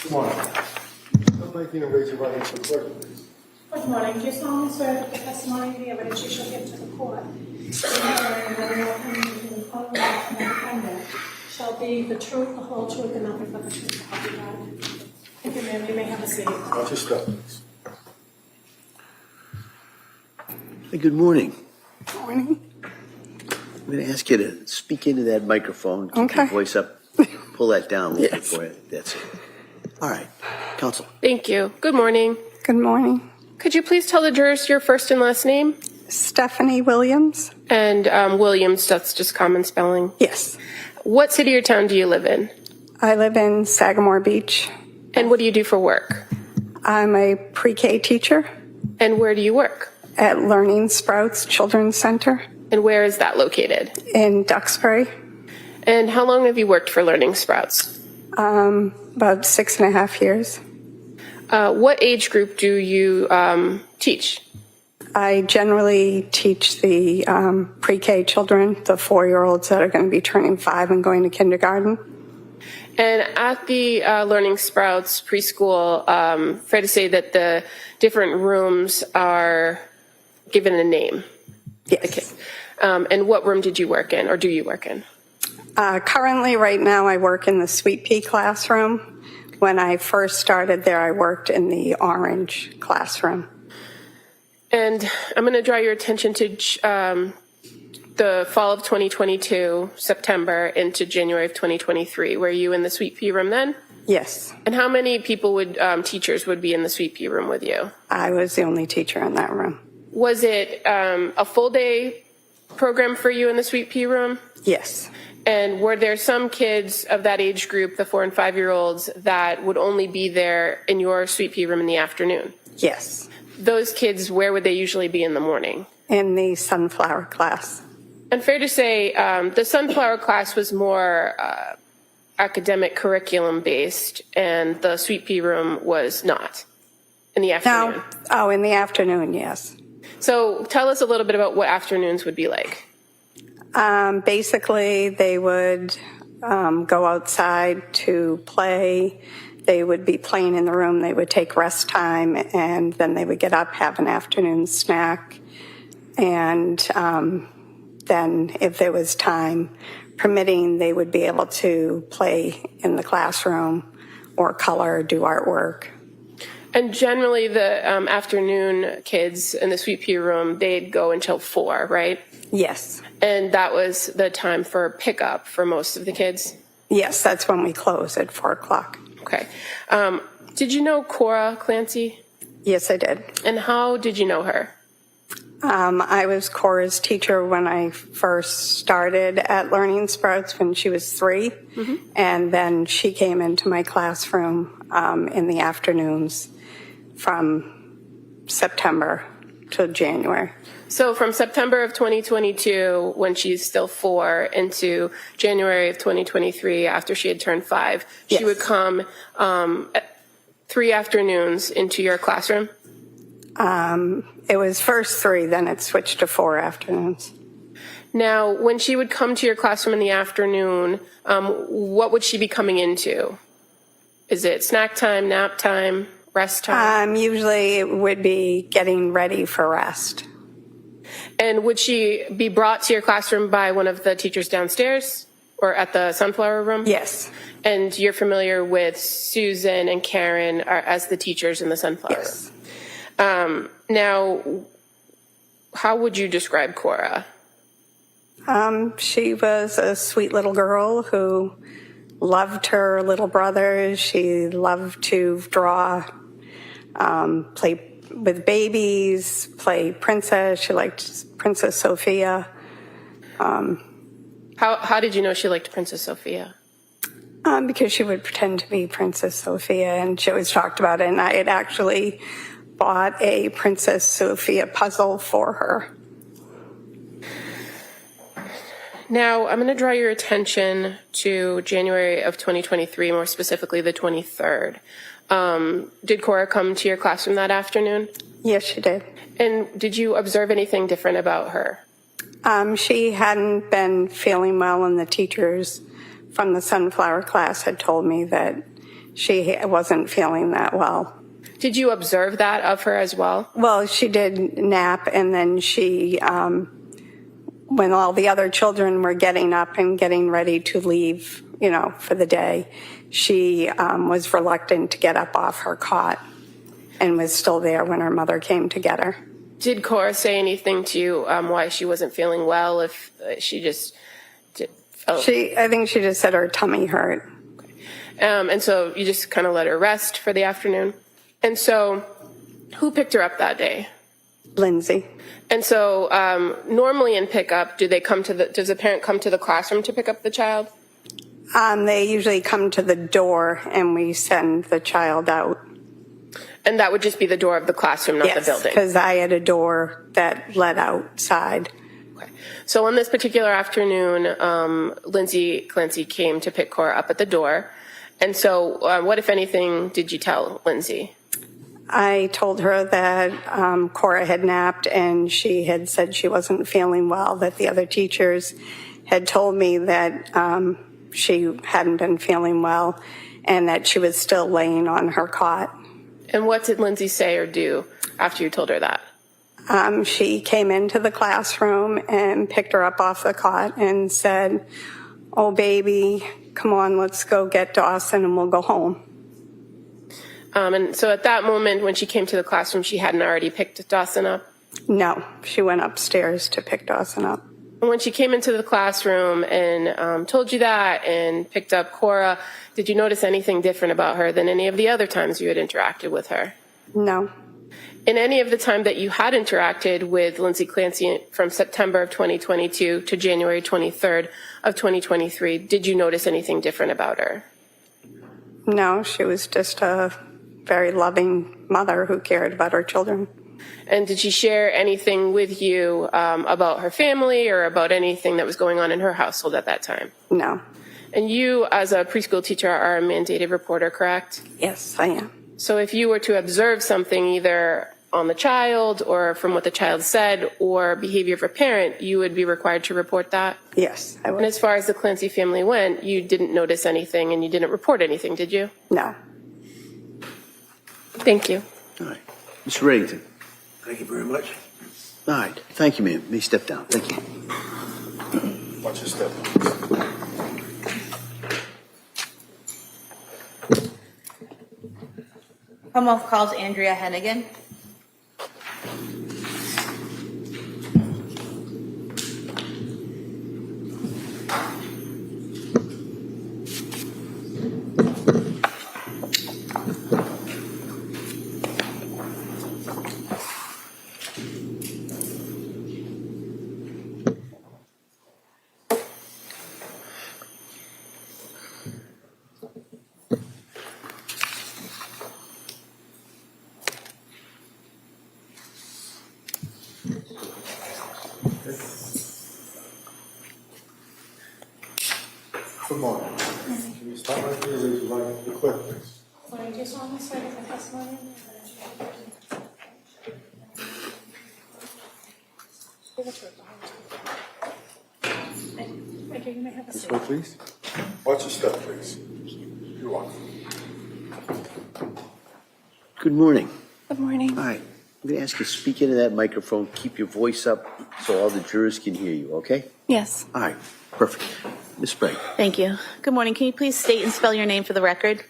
Speaker 5: Good morning. I'd like you to raise your right hand for the clerk, please.
Speaker 1: Good morning. Do you solemnly swear that the testimony of the evidence you shall give to the court, shall help thee, the truth, the whole truth, and nothing but the truth, so help you God. Thank you, ma'am. You may have a seat.
Speaker 5: Watch your step, please.
Speaker 2: Hey, good morning.
Speaker 11: Morning.
Speaker 2: I'm going to ask you to speak into that microphone. Keep
Speaker 11: Okay.
Speaker 2: your voice up. Pull that down a little bit
Speaker 11: Yes.
Speaker 2: for you. That's it. All right. Counsel.
Speaker 9: Thank you. Good morning.
Speaker 11: Good morning.
Speaker 9: Could you please tell the jurors your first and last name?
Speaker 11: Stephanie Williams?
Speaker 9: And Williams, that's just common spelling.
Speaker 11: Yes.
Speaker 9: What city or town do you live in?
Speaker 11: I live in Sagamore Beach.
Speaker 9: And what do you do for work?
Speaker 11: I'm a pre-K teacher
Speaker 9: And where do you work?
Speaker 11: at Learning Sprouts Children's Center
Speaker 9: And where is that located?
Speaker 11: in Duxbury.
Speaker 9: And how long have you worked for Learning Sprouts?
Speaker 11: About 6.5 years.
Speaker 9: What age group do you teach?
Speaker 11: I generally teach the pre-K children, the 4-year-olds that are going to be turning 5 and going to kindergarten.
Speaker 9: And at the Learning Sprouts preschool, fair to say that the different rooms are given a name?
Speaker 11: Yes.
Speaker 9: Okay. And what room did you work in, or do you work in?
Speaker 11: Currently, right now, I work in the Sweet Pea classroom. When I first started there, I worked in the orange classroom.
Speaker 9: And I'm going to draw your attention to the fall of 2022, September, into January of 2023. Were you in the Sweet Pea room then?
Speaker 11: Yes,
Speaker 9: And how many people teachers would be in the Sweet Pea room with you?
Speaker 11: I was the only teacher in that room.
Speaker 9: Was it a full day program for you in the Sweet Pea room?
Speaker 11: Yes.
Speaker 9: And were there some kids of that age group, the 4 and 5 year olds, that would only be there in your Sweet Pea room in the afternoon?
Speaker 11: Yes.
Speaker 9: Those kids, where would they usually be in the morning?
Speaker 11: In the sunflower class.
Speaker 9: And fair to say, the sunflower class was more academic curriculum based, and the Sweet Pea room was not in the afternoon.
Speaker 11: No. Oh, in the afternoon, yes.
Speaker 9: So tell us a little bit about what afternoons would be like.
Speaker 11: Basically, they would go outside to play. They would be playing in the room. They would take rest time, and then they would get up, have an afternoon snack, and then if there was time permitting, they would be able to play in the classroom or color, do artwork.
Speaker 9: And generally, the afternoon kids in the Sweet Pea room, they'd go until 4, right?
Speaker 11: Yes.
Speaker 9: And that was the time for pickup for most of the kids?
Speaker 11: Yes, that's when we close at 4 o'clock.
Speaker 9: Okay. Did you know Cora Clancy?
Speaker 11: Yes, I did.
Speaker 9: And how did you know her?
Speaker 11: I was Cora's teacher when I first started at Learning Sprouts when she was 3. Mm-hmm. And then she came into my classroom in the afternoons from September to January.
Speaker 9: So from September of 2022, when she's still 4, into January of 2023, after she had turned 5,
Speaker 11: Yes.
Speaker 9: she would come 3 afternoons into your classroom?
Speaker 11: It was first 3, then it switched to 4 afternoons.
Speaker 9: Now, when she would come to your classroom in the afternoon, what would she be coming into? Is it snack time, nap time, rest time?
Speaker 11: Usually it would be getting ready for rest.
Speaker 9: And would she be brought to your classroom by one of the teachers downstairs or at the sunflower room?
Speaker 11: Yes.
Speaker 9: And you're familiar with Susan and Karen as the teachers in the sunflower
Speaker 11: Yes.
Speaker 9: room? Now, how would you describe Cora?
Speaker 11: She was a sweet little girl who loved her little brother. She loved to draw, play with babies, play princess. She liked Princess Sophia.
Speaker 9: How did you know she liked Princess Sophia?
Speaker 11: Because she would pretend to be Princess Sophia, and she always talked about it. And I had actually bought a Princess Sophia puzzle for her.
Speaker 9: Now, I'm going to draw your attention to January of 2023, more specifically the 23rd. Did Cora come to your classroom that afternoon?
Speaker 11: Yes, she did.
Speaker 9: And did you observe anything different about her?
Speaker 11: She hadn't been feeling well, and the teachers from the sunflower class had told me that she wasn't feeling that well.
Speaker 9: Did you observe that of her as well?
Speaker 11: Well, she did nap, and then she, when all the other children were getting up and getting ready to leave for the day. She was reluctant to get up off her cot and was still there when her mother came to get her.
Speaker 9: Did Cora say anything to you why she wasn't feeling well? If she just felt...
Speaker 11: I think she just said her tummy hurt.
Speaker 9: And so you just kind of let her rest for the afternoon. And so who picked her up that day?
Speaker 11: Lindsay.
Speaker 9: And so normally in pickup, does the parent come to the classroom to pick up the child?
Speaker 11: They usually come to the door and we send the child out.
Speaker 9: And that would just be the door of the classroom, not the building?
Speaker 11: Yes, because I had a door that led outside.
Speaker 9: Okay. So on this particular afternoon, Lindsay Clancy came to pick Cora up at the door. And so what, if anything, did you tell Lindsay?
Speaker 11: I told her that Cora had napped and she had said she wasn't feeling well, that the other teachers had told me that she hadn't been feeling well and that she was still laying on her cot.
Speaker 9: And what did Lindsay say or do after you told her that?
Speaker 11: She came into the classroom and picked her up off the cot and said, "Oh, baby, come on, let's go get Dawson and we'll go home."
Speaker 9: And so at that moment, when she came to the classroom, she hadn't already picked Dawson up?
Speaker 11: No, she went upstairs to pick Dawson up.
Speaker 9: And when she came into the classroom and told you that and picked up Cora, did you notice anything different about her than any of the other times you had interacted with her?
Speaker 11: No.
Speaker 9: In any of the time that you had interacted with Lindsay Clancy from September of 2022 to January 23rd of 2023, did you notice anything different about her?
Speaker 11: No, she was just a very loving mother who cared about her children.
Speaker 9: And did she share anything with you about her family or about anything that was going on in her household at that time?
Speaker 11: No.
Speaker 9: And you, as a preschool teacher, are a mandated reporter, correct?
Speaker 11: Yes, I am.
Speaker 9: So if you were to observe something either on the child or from what the child said or behavior of a parent, you would be required to report that?
Speaker 11: Yes, I would.
Speaker 9: And as far as the Clancy family went, you didn't notice anything and you didn't report anything, did you?
Speaker 11: No.
Speaker 9: Thank you.
Speaker 2: All right. Mr. Reddington.
Speaker 4: Thank you very much.
Speaker 2: All right. Thank you, ma'am. May step down. Thank you.
Speaker 5: Watch your step.
Speaker 3: Commonwealth calls Andrea Hennigan.
Speaker 5: Good morning. Can you start right here, raise your right hand, the clerk, please?
Speaker 1: Sorry, just on the side of the testimony. Give it to her. Thank you. You may have a
Speaker 5: This
Speaker 1: seat.
Speaker 5: way, please. Watch your step, please. You're welcome.
Speaker 2: Good morning.
Speaker 10: Good morning.
Speaker 2: All right. I'm going to ask you to speak into that microphone. Keep your voice up so all the jurors can hear you, okay?
Speaker 10: Yes.
Speaker 2: All right. Perfect. Ms. Sprague.
Speaker 6: Thank you. Good morning. Can you please state and spell your name for the record?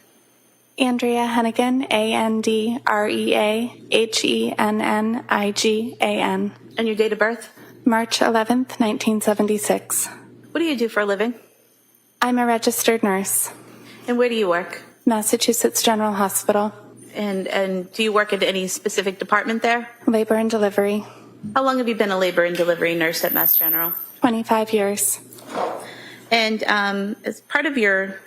Speaker 10: Andrea Hennigan, AndreaHennigan.
Speaker 6: And your date of birth?
Speaker 10: March 11th, 1976.
Speaker 6: What do you do for a living?
Speaker 10: I'm a registered nurse.
Speaker 6: And where do you work?
Speaker 10: Massachusetts General Hospital.
Speaker 6: And do you work at any specific department there?
Speaker 10: Labor and delivery.
Speaker 6: How long have you been a labor and delivery nurse at Mass General?
Speaker 10: 25 years.
Speaker 6: And as part of your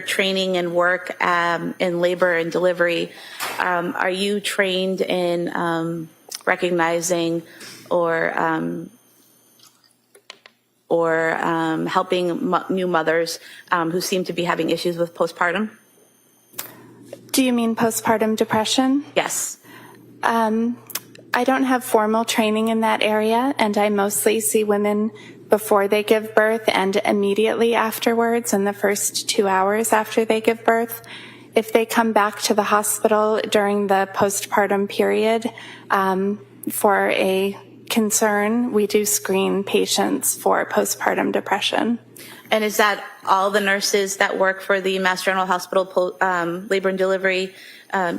Speaker 6: training and work in labor and delivery, are you trained in recognizing or helping new mothers who seem to be having issues with postpartum?
Speaker 10: Do you mean postpartum depression?
Speaker 6: Yes.
Speaker 10: I don't have formal training in that area, and I mostly see women before they give birth and immediately afterwards, in the first 2 hours after they give birth. If they come back to the hospital during the postpartum period for a concern, we do screen patients for postpartum depression.
Speaker 6: And is that all the nurses that work for the Mass General Hospital labor and delivery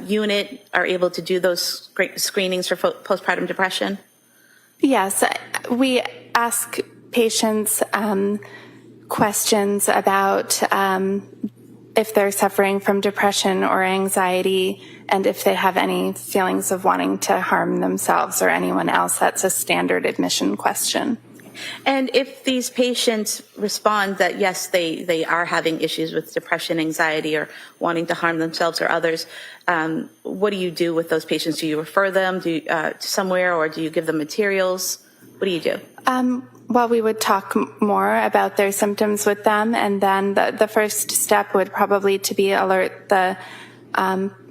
Speaker 6: unit are able to do those screenings for postpartum depression?
Speaker 10: Yes, we ask patients questions about if they're suffering from depression or anxiety, and if they have any feelings of wanting to harm themselves or anyone else. That's a standard admission question.
Speaker 6: And if these patients respond that, yes, they are having issues with depression, anxiety, or wanting to harm themselves or others, what do you do with those patients? Do you refer them to somewhere, or do you give them materials? What do you do?
Speaker 10: Well, we would talk more about their symptoms with them, and then the first step would probably to be alert the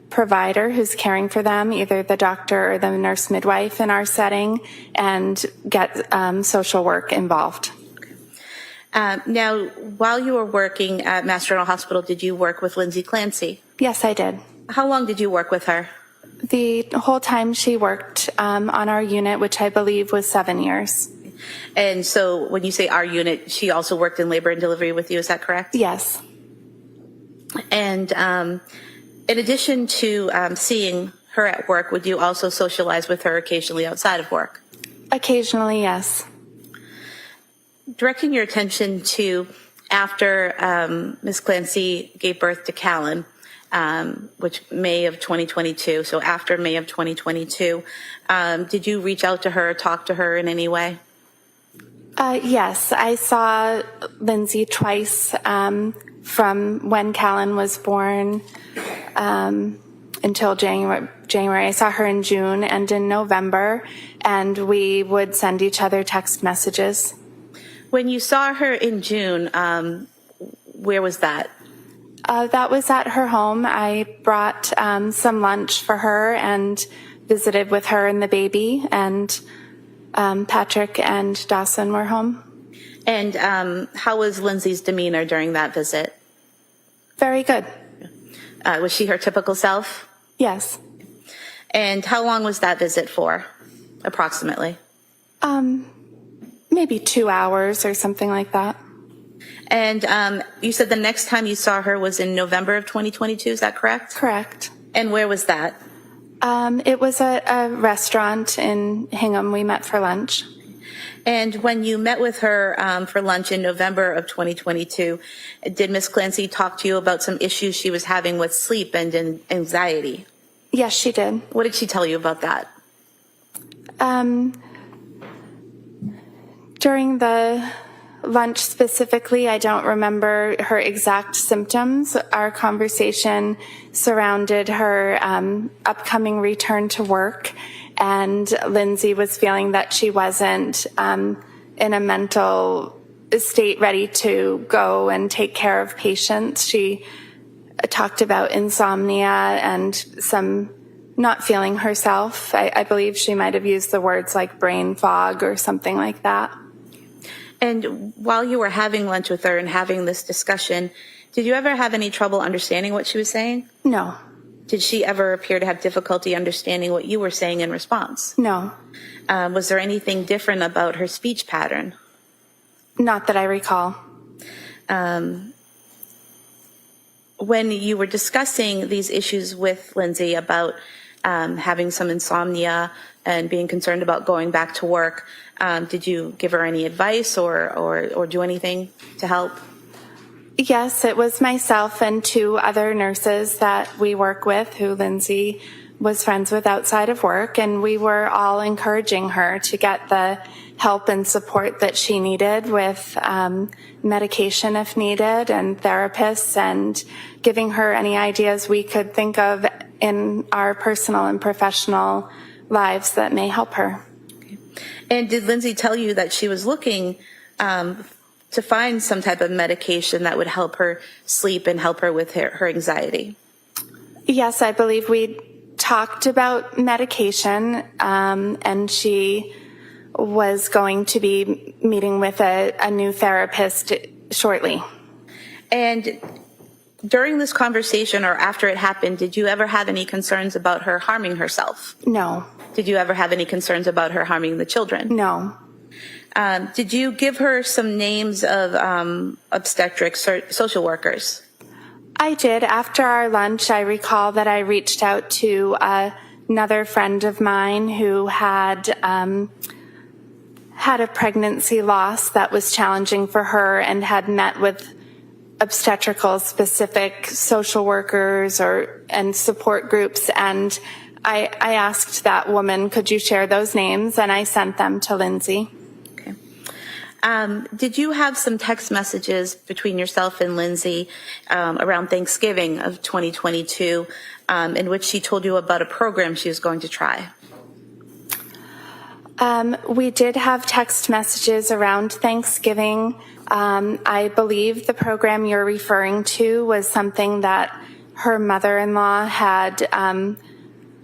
Speaker 10: provider who's caring for them, either the doctor or the nurse midwife in our setting, and get social work involved.
Speaker 6: Now, while you were working at Mass General Hospital, did you work with Lindsay Clancy?
Speaker 10: Yes, I did.
Speaker 6: How long did you work with her?
Speaker 10: The whole time she worked on our unit, which I believe was 7 years.
Speaker 6: And so when you say our unit, she also worked in labor and delivery with you, is that correct?
Speaker 10: Yes.
Speaker 6: And in addition to seeing her at work, would you also socialize with her occasionally outside of work?
Speaker 10: Occasionally, yes.
Speaker 6: Directing your attention to after Ms. Clancy gave birth to Callan, which May of 2022, so after May of 2022, did you reach out to her, talk to her in any way?
Speaker 10: Yes, I saw Lindsay twice from when Callan was born until January. I saw her in June and in November, and we would send each other text messages.
Speaker 6: When you saw her in June, where was that?
Speaker 10: That was at her home. I brought some lunch for her and visited with her and the baby, and Patrick and Dawson were home.
Speaker 6: And how was Lindsay's demeanor during that visit?
Speaker 10: Very good.
Speaker 6: Was she her typical self?
Speaker 10: Yes.
Speaker 6: And how long was that visit for, approximately?
Speaker 10: Maybe 2 hours or something like that.
Speaker 6: And you said the next time you saw her was in November of 2022, is that correct?
Speaker 10: Correct.
Speaker 6: And where was that?
Speaker 10: It was a restaurant in Hingham. We met for lunch.
Speaker 6: And when you met with her for lunch in November of 2022, did Ms. Clancy talk to you about some issues she was having with sleep and anxiety?
Speaker 10: Yes, she did.
Speaker 6: What did she tell you about that?
Speaker 10: During the lunch specifically, I don't remember her exact symptoms. Our conversation surrounded her upcoming return to work, and Lindsay was feeling that she wasn't in a mental state ready to go and take care of patients. She talked about insomnia and some not feeling herself. I believe she might have used the words like brain fog or something like that.
Speaker 6: And while you were having lunch with her and having this discussion, did you ever have any trouble understanding what she was saying?
Speaker 10: No.
Speaker 6: Did she ever appear to have difficulty understanding what you were saying in response?
Speaker 10: No.
Speaker 6: Was there anything different about her speech pattern?
Speaker 10: Not that I recall.
Speaker 6: When you were discussing these issues with Lindsay about having some insomnia and being concerned about going back to work, did you give her any advice or do anything to help?
Speaker 10: Yes, it was myself and 2 other nurses that we work with who Lindsay was friends with outside of work, and we were all encouraging her to get the help and support that she needed with medication if needed and therapists, and giving her any ideas we could think of in our personal and professional lives that may help her.
Speaker 6: Okay. And did Lindsay tell you that she was looking to find some type of medication that would help her sleep and help her with her anxiety?
Speaker 10: Yes, I believe we talked about medication, and she was going to be meeting with a new therapist shortly.
Speaker 6: And During this conversation or after it happened, did you ever have any concerns about her harming herself?
Speaker 10: No.
Speaker 6: Did you ever have any concerns about her harming the children?
Speaker 10: No.
Speaker 6: Did you give her some names of obstetrics or social workers?
Speaker 10: I did. After our lunch, I recall that I reached out to another friend of mine who had had a pregnancy loss that was challenging for her and had met with obstetrical specific social workers and support groups. And I asked that woman, could you share those names? And I sent them to Lindsay.
Speaker 6: Okay. Did you have some text messages between yourself and Lindsay around Thanksgiving of 2022 in which she told you about a program she was going to try?
Speaker 10: We did have text messages around Thanksgiving. I believe the program you're referring to was something that her mother-in-law had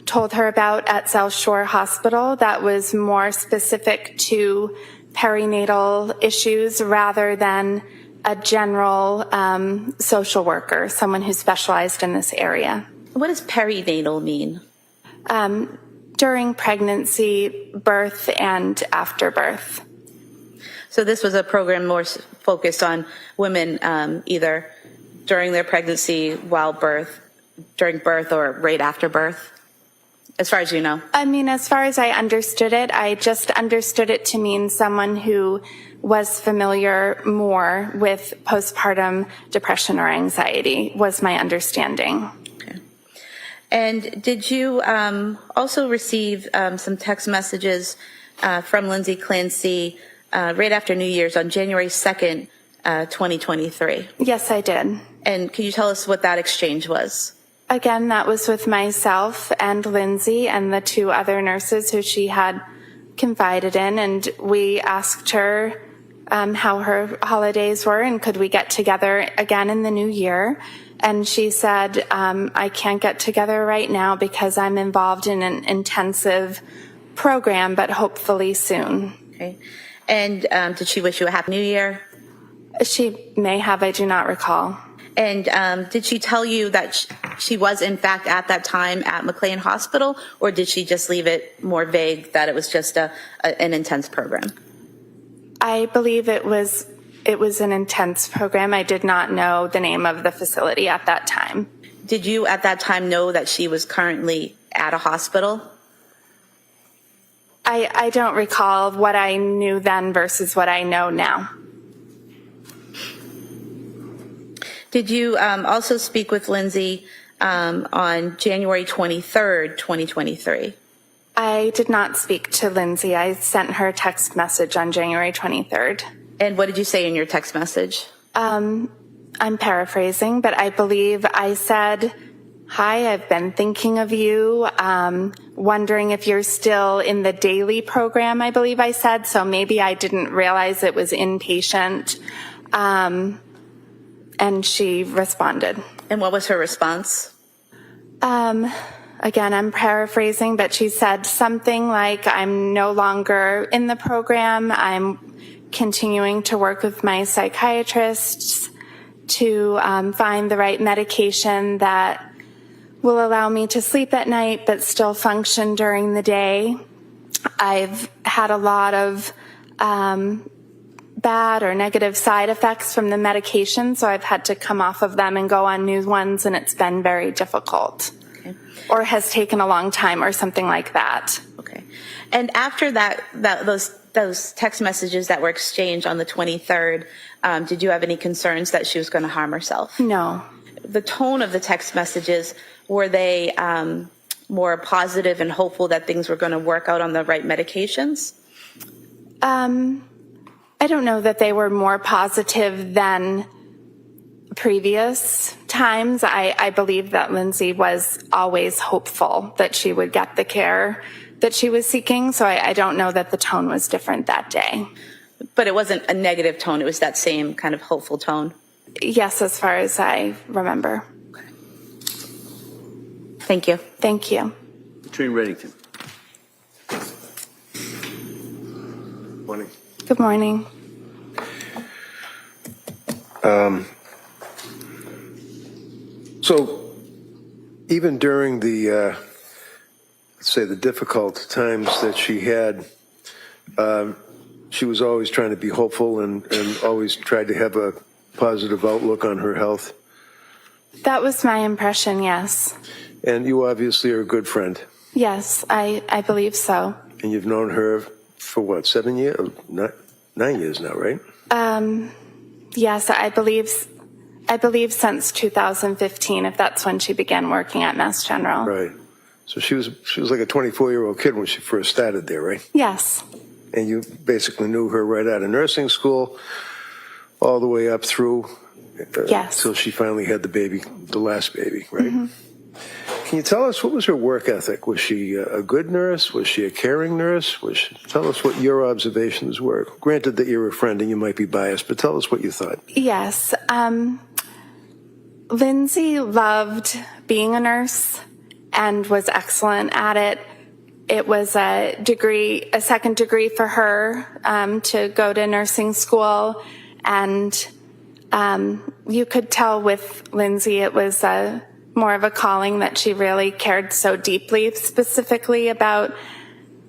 Speaker 10: told her about at South Shore Hospital that was more specific to perinatal issues rather than a general social worker, someone who specialized in this area.
Speaker 6: What does perinatal mean?
Speaker 10: During pregnancy, birth, and after birth.
Speaker 6: So this was a program more focused on women either during their pregnancy, while birth, during birth, or right after birth, as far as you know?
Speaker 10: I mean, as far as I understood it, I just understood it to mean someone who was familiar more with postpartum depression or anxiety, was my understanding.
Speaker 6: Okay. And did you also receive some text messages from Lindsay Clancy right after New Year's on January 2nd, 2023?
Speaker 10: Yes, I did.
Speaker 6: And can you tell us what that exchange was?
Speaker 10: Again, that was with myself and Lindsay and the two other nurses who she had confided in, and we asked her how her holidays were and could we get together again in the new year. And she said, I can't get together right now because I'm involved in an intensive program, but hopefully soon.
Speaker 6: Okay. And did she wish you a Happy New Year?
Speaker 10: She may have, I do not recall.
Speaker 6: And did she tell you that she was, in fact, at that time at McLean Hospital, or did she just leave it more vague that it was just an intense program?
Speaker 10: I believe it was an intense program. I did not know the name of the facility at that time.
Speaker 6: Did you at that time know that she was currently at a hospital?
Speaker 10: I don't recall what I knew then versus what I know now.
Speaker 6: Did you also speak with Lindsay on January 23rd, 2023?
Speaker 10: I did not speak to Lindsay. I sent her a text message on January 23rd.
Speaker 6: And what did you say in your text message?
Speaker 10: I'm paraphrasing, but I believe I said, hi, I've been thinking of you, wondering if you're still in the daily program, I believe I said. So maybe I didn't realize it was inpatient. And she responded.
Speaker 6: And what was her response?
Speaker 10: Again, I'm paraphrasing, but she said something like, I'm no longer in the program. I'm continuing to work with my psychiatrists to find the right medication that will allow me to sleep at night but still function during the day. I've had a lot of bad or negative side effects from the medication, so I've had to come off of them and go on new ones, and it's been very difficult. Okay. Or has taken a long time or something like that.
Speaker 6: Okay. And after those text messages that were exchanged on the 23rd, did you have any concerns that she was going to harm herself?
Speaker 10: No.
Speaker 6: The tone of the text messages, were they more positive and hopeful that things were going to work out on the right medications?
Speaker 10: I don't know that they were more positive than previous times. I believe that Lindsay was always hopeful that she would get the care that she was seeking, so I don't know that the tone was different that day.
Speaker 6: But it wasn't a negative tone, it was that same kind of hopeful tone?
Speaker 10: Yes, as far as I remember.
Speaker 6: Okay. Thank you.
Speaker 10: Thank you.
Speaker 2: Attorney Reddington.
Speaker 4: Morning.
Speaker 10: Good morning.
Speaker 4: So even during the, let's say, the difficult times that she had, she was always trying to be hopeful and always tried to have a positive outlook on her health.
Speaker 9: That was my impression, yes.
Speaker 4: And you obviously are a good friend.
Speaker 9: Yes, I believe so.
Speaker 4: And you've known her for what, 7 years? 9 years now, right?
Speaker 9: Yes, I believe since 2015, if that's when she began working at Mass General.
Speaker 4: Right. So she was like a 24-year-old kid when she first started there, right?
Speaker 9: Yes.
Speaker 4: And you basically knew her right out of nursing school, all the way up through,
Speaker 9: yes,
Speaker 4: till she finally had the last baby, right? Mm-hmm. Can you tell us, what was her work ethic? Was she a good nurse? Was she a caring nurse? Tell us what your observations were. Granted that you're a friend and you might be biased, but tell us what you thought.
Speaker 9: Yes. Lindsay loved being a nurse and was excellent at it. It was a second degree for her to go to nursing school. And you could tell with Lindsay it was more of a calling, that she really cared so deeply, specifically about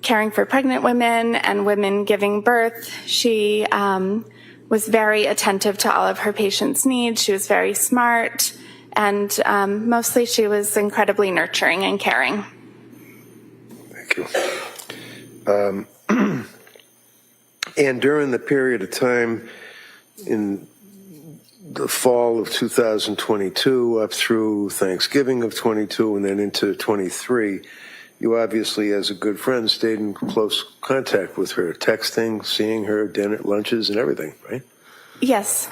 Speaker 9: caring for pregnant women and women giving birth. She was very attentive to all of her patients' needs. She was very smart, and mostly she was incredibly nurturing and caring.
Speaker 4: Thank you. And during the period of time in the fall of 2022 up through Thanksgiving of 22 and then into 23, you obviously, as a good friend, stayed in close contact with her, texting, seeing her, dinner, lunches, and everything, right?
Speaker 9: Yes.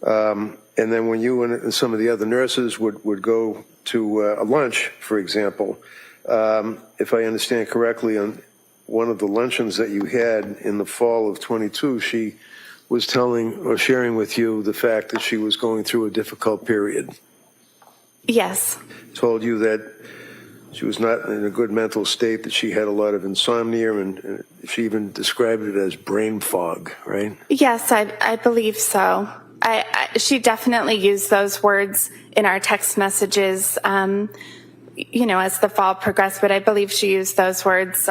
Speaker 4: And then when you and some of the other nurses would go to a lunch, for example, if I understand correctly, on one of the luncheons that you had in the fall of 22, she was telling or sharing with you the fact that she was going through a difficult period.
Speaker 9: Yes.
Speaker 4: Told you that she was not in a good mental state, that she had a lot of insomnia, and she even described it as brain fog, right?
Speaker 9: Yes, I believe so. She definitely used those words in our text messages, as the fall progressed, but I believe she used those words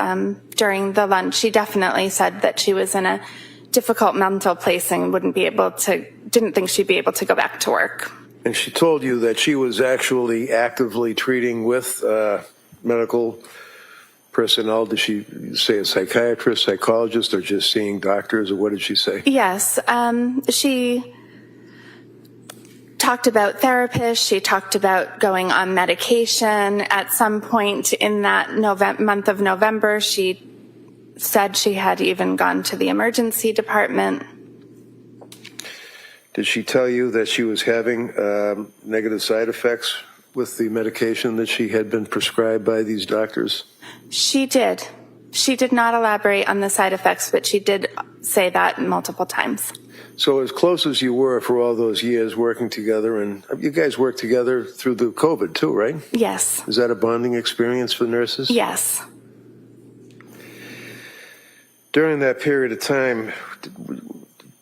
Speaker 9: during the lunch. She definitely said that she was in a difficult mental place and didn't think she'd be able to go back to work.
Speaker 4: And she told you that she was actually actively treating with medical personnel. Did she say a psychiatrist, psychologist, or just seeing doctors, or what did she say?
Speaker 9: Yes, she talked about therapists. She talked about going on medication. At some point in that month of November, she said she had even gone to the emergency department.
Speaker 4: Did she tell you that she was having negative side effects with the medication that she had been prescribed by these doctors?
Speaker 9: She did. She did not elaborate on the side effects, but she did say that multiple times.
Speaker 4: So as close as you were for all those years working together, and you guys worked together through the COVID too, right?
Speaker 9: Yes.
Speaker 4: Is that a bonding experience for nurses?
Speaker 9: Yes.
Speaker 4: During that period of time,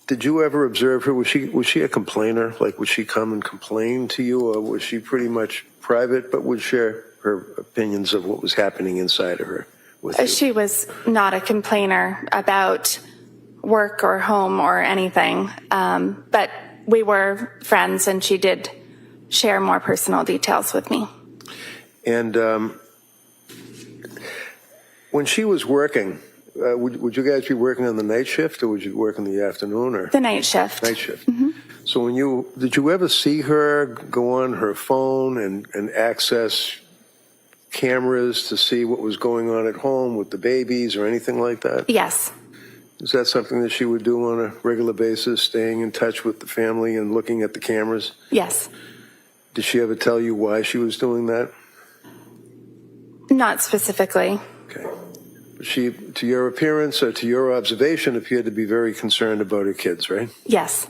Speaker 4: did you ever observe her? Was she a complainer? Like, would she come and complain to you, or was she pretty much private but would share her opinions of what was happening inside of her with you?
Speaker 9: She was not a complainer about work or home or anything, but we were friends, and she did share more personal details with me.
Speaker 4: And when she was working, would you guys be working on the night shift, or would you work in the afternoon? Or
Speaker 9: the night shift.
Speaker 4: Night shift.
Speaker 9: Mm-hmm.
Speaker 4: So did you ever see her go on her phone and access cameras to see what was going on at home with the babies or anything like that?
Speaker 9: Yes.
Speaker 4: Is that something that she would do on a regular basis, staying in touch with the family and looking at the cameras?
Speaker 9: Yes.
Speaker 4: Did she ever tell you why she was doing that?
Speaker 9: Not specifically.
Speaker 4: Okay. She, to your appearance or to your observation, appeared to be very concerned about her kids, right?
Speaker 9: Yes.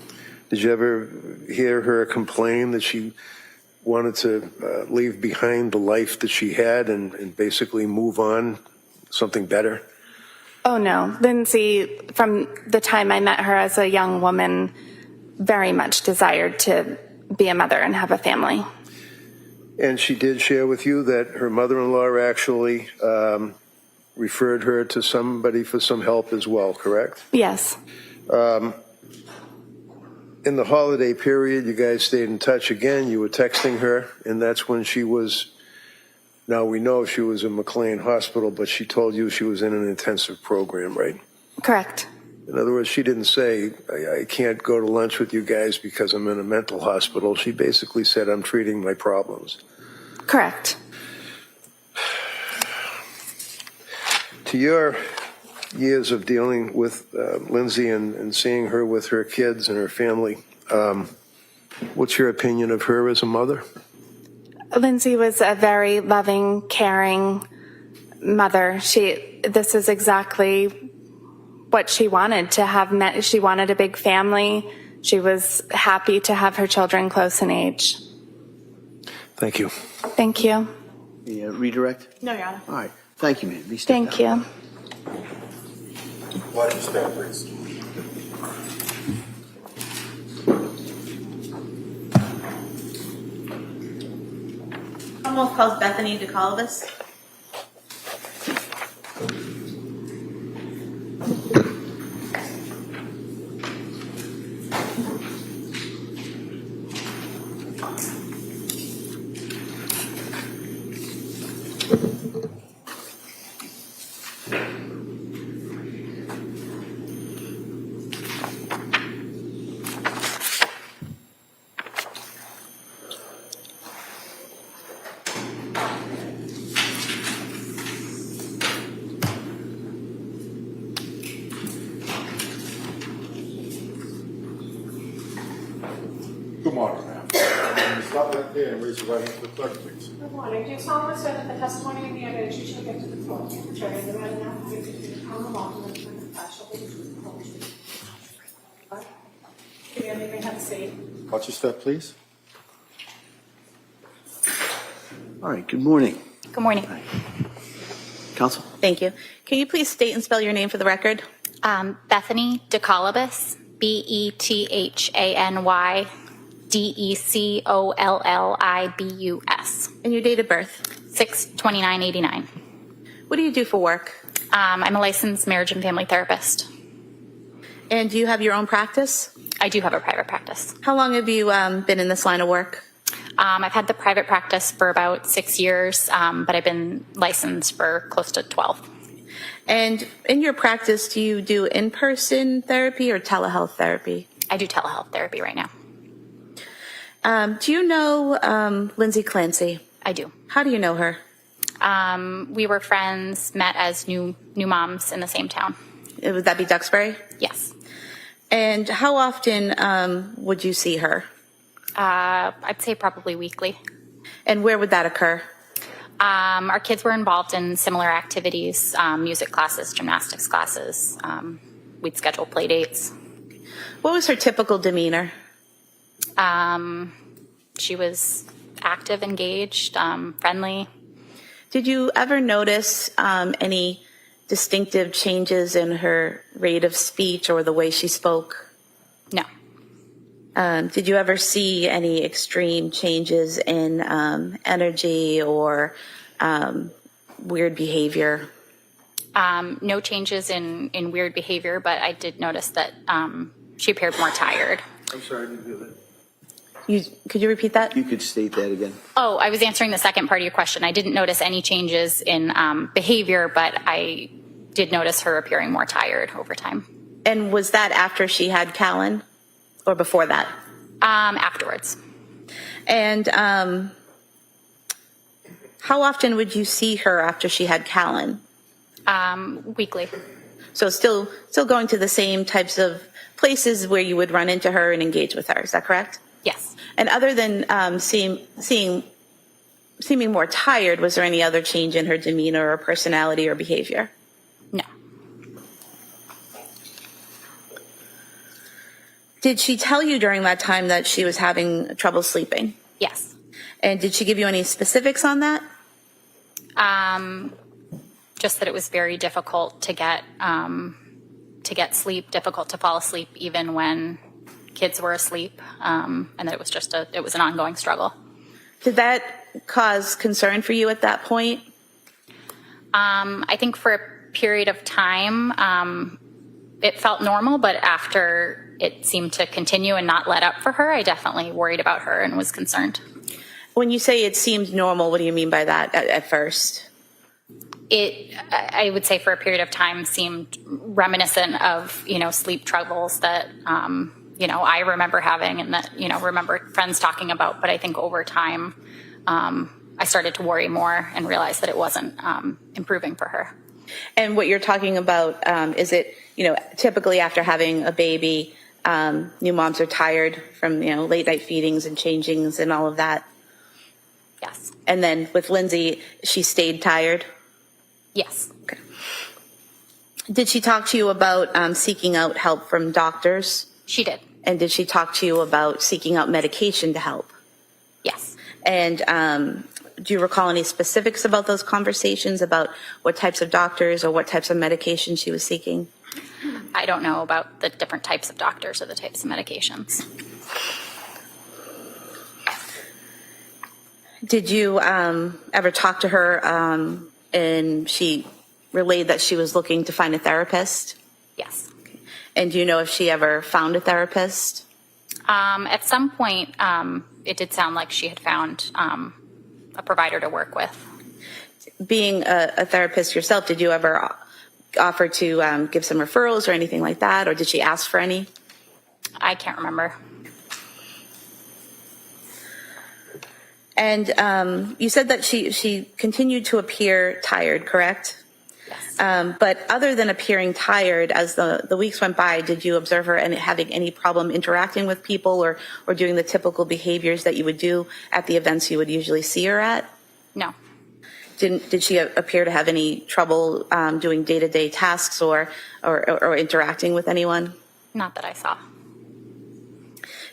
Speaker 4: Did you ever hear her complain that she wanted to leave behind the life that she had and basically move on, something better?
Speaker 9: Oh, no. Lindsay, from the time I met her as a young woman, very much desired to be a mother and have a family.
Speaker 4: And she did share with you that her mother-in-law actually referred her to somebody for some help as well, correct?
Speaker 10: Yes.
Speaker 4: In the holiday period, you guys stayed in touch again. You were texting her, and that's when she was, now we know she was in McLean Hospital, but she told you she was in an intensive program, right?
Speaker 10: Correct.
Speaker 4: In other words, she didn't say, I can't go to lunch with you guys because I'm in a mental hospital. She basically said, I'm treating my problems.
Speaker 10: Correct.
Speaker 4: To your years of dealing with Lindsay and seeing her with her kids and her family, what's your opinion of her as a mother?
Speaker 10: Lindsay was a very loving, caring mother. This is exactly what she wanted to have. She wanted a big family. She was happy to have her children close in age.
Speaker 4: Thank you.
Speaker 10: Thank you.
Speaker 2: The redirect?
Speaker 3: No, Your Honor.
Speaker 2: All right. Thank you, ma'am. Please step
Speaker 10: Thank
Speaker 2: down.
Speaker 10: you.
Speaker 5: Watch your step, please.
Speaker 3: Commonwealth calls Bethany DeCollibus.
Speaker 5: Good morning, ma'am. Can you stop right there and raise your right hand for the clerk, please?
Speaker 1: Good morning. Do you solemnly swear that the testimony in the evidence you shall give to the court, the jury, and the matter now before you, the Commonwealth, and the defendant, shall be the truth, the whole truth? Good evening, may I have a seat?
Speaker 5: Watch your step, please.
Speaker 2: All right. Good morning.
Speaker 3: Good morning.
Speaker 2: Counsel?
Speaker 3: Thank you. Can you please state and spell your name for the record?
Speaker 7: Bethany DeCollibus, BETHANY DECOLLIBUS.
Speaker 3: And your date of birth?
Speaker 7: 6/29/89.
Speaker 3: What do you do for work?
Speaker 7: I'm a licensed marriage and family therapist.
Speaker 3: And do you have your own practice?
Speaker 7: I do have a private practice.
Speaker 3: How long have you been in this line of work?
Speaker 7: I've had the private practice for about 6 years, but I've been licensed for close to 12.
Speaker 3: And in your practice, do you do in-person therapy or telehealth therapy?
Speaker 7: I do telehealth therapy right now.
Speaker 3: Do you know Lindsay Clancy?
Speaker 7: I do.
Speaker 3: How do you know her?
Speaker 7: We were friends, met as new moms in the same town.
Speaker 3: Would that be Duxbury?
Speaker 7: Yes.
Speaker 3: And how often would you see her?
Speaker 7: I'd say probably weekly.
Speaker 3: And where would that occur?
Speaker 7: Our kids were involved in similar activities, music classes, gymnastics classes. We'd schedule play dates.
Speaker 3: What was her typical demeanor?
Speaker 7: She was active, engaged, friendly.
Speaker 3: Did you ever notice any distinctive changes in her rate of speech or the way she spoke?
Speaker 7: No.
Speaker 3: Did you ever see any extreme changes in energy or weird behavior?
Speaker 7: No changes in weird behavior, but I did notice that she appeared more tired.
Speaker 4: I'm sorry, I didn't hear that.
Speaker 3: Could you repeat that?
Speaker 2: You could state that again.
Speaker 7: Oh, I was answering the second part of your question. I didn't notice any changes in behavior, but I did notice her appearing more tired over time.
Speaker 3: And was that after she had Callan or before that?
Speaker 7: Afterwards.
Speaker 3: And how often would you see her after she had Callan?
Speaker 7: Weekly.
Speaker 3: So still going to the same types of places where you would run into her and engage with her. Is that correct?
Speaker 7: Yes.
Speaker 3: And other than seeming more tired, was there any other change in her demeanor or personality or behavior?
Speaker 7: No.
Speaker 3: Did she tell you during that time that she was having trouble sleeping?
Speaker 7: Yes.
Speaker 3: And did she give you any specifics on that?
Speaker 7: Just that it was very difficult to get sleep, difficult to fall asleep even when kids were asleep, and that it was an ongoing struggle.
Speaker 3: Did that cause concern for you at that point?
Speaker 7: I think for a period of time, it felt normal, but after it seemed to continue and not let up for her, I definitely worried about her and was concerned.
Speaker 3: When you say it seemed normal, what do you mean by that at first?
Speaker 7: I would say for a period of time seemed reminiscent of, sleep troubles that, I remember having and that, remember friends talking about. But I think over time, I started to worry more and realize that it wasn't improving for her.
Speaker 3: And what you're talking about, is it, typically after having a baby, new moms are tired from, late night feedings and changings and all of that?
Speaker 7: Yes.
Speaker 3: And then with Lindsay, she stayed tired?
Speaker 7: Yes.
Speaker 3: Okay. Did she talk to you about seeking out help from doctors?
Speaker 7: She did.
Speaker 3: And did she talk to you about seeking out medication to help?
Speaker 7: Yes.
Speaker 3: And do you recall any specifics about those conversations, about what types of doctors or what types of medication she was seeking?
Speaker 7: I don't know about the different types of doctors or the types of medications.
Speaker 3: Did you ever talk to her and she relayed that she was looking to find a therapist?
Speaker 7: Yes.
Speaker 3: Okay. And do you know if she ever found a therapist?
Speaker 7: At some point, it did sound like she had found a provider to work with.
Speaker 3: Being a therapist yourself, did you ever offer to give some referrals or anything like that, or did she ask for any?
Speaker 7: I can't remember.
Speaker 3: And you said that she continued to appear tired, correct?
Speaker 7: Yes.
Speaker 3: But other than appearing tired, as the weeks went by, did you observe her and having any problem interacting with people or doing the typical behaviors that you would do at the events you would usually see her at?
Speaker 7: No.
Speaker 3: Did she appear to have any trouble doing day-to-day tasks or interacting with anyone?
Speaker 7: Not that I saw.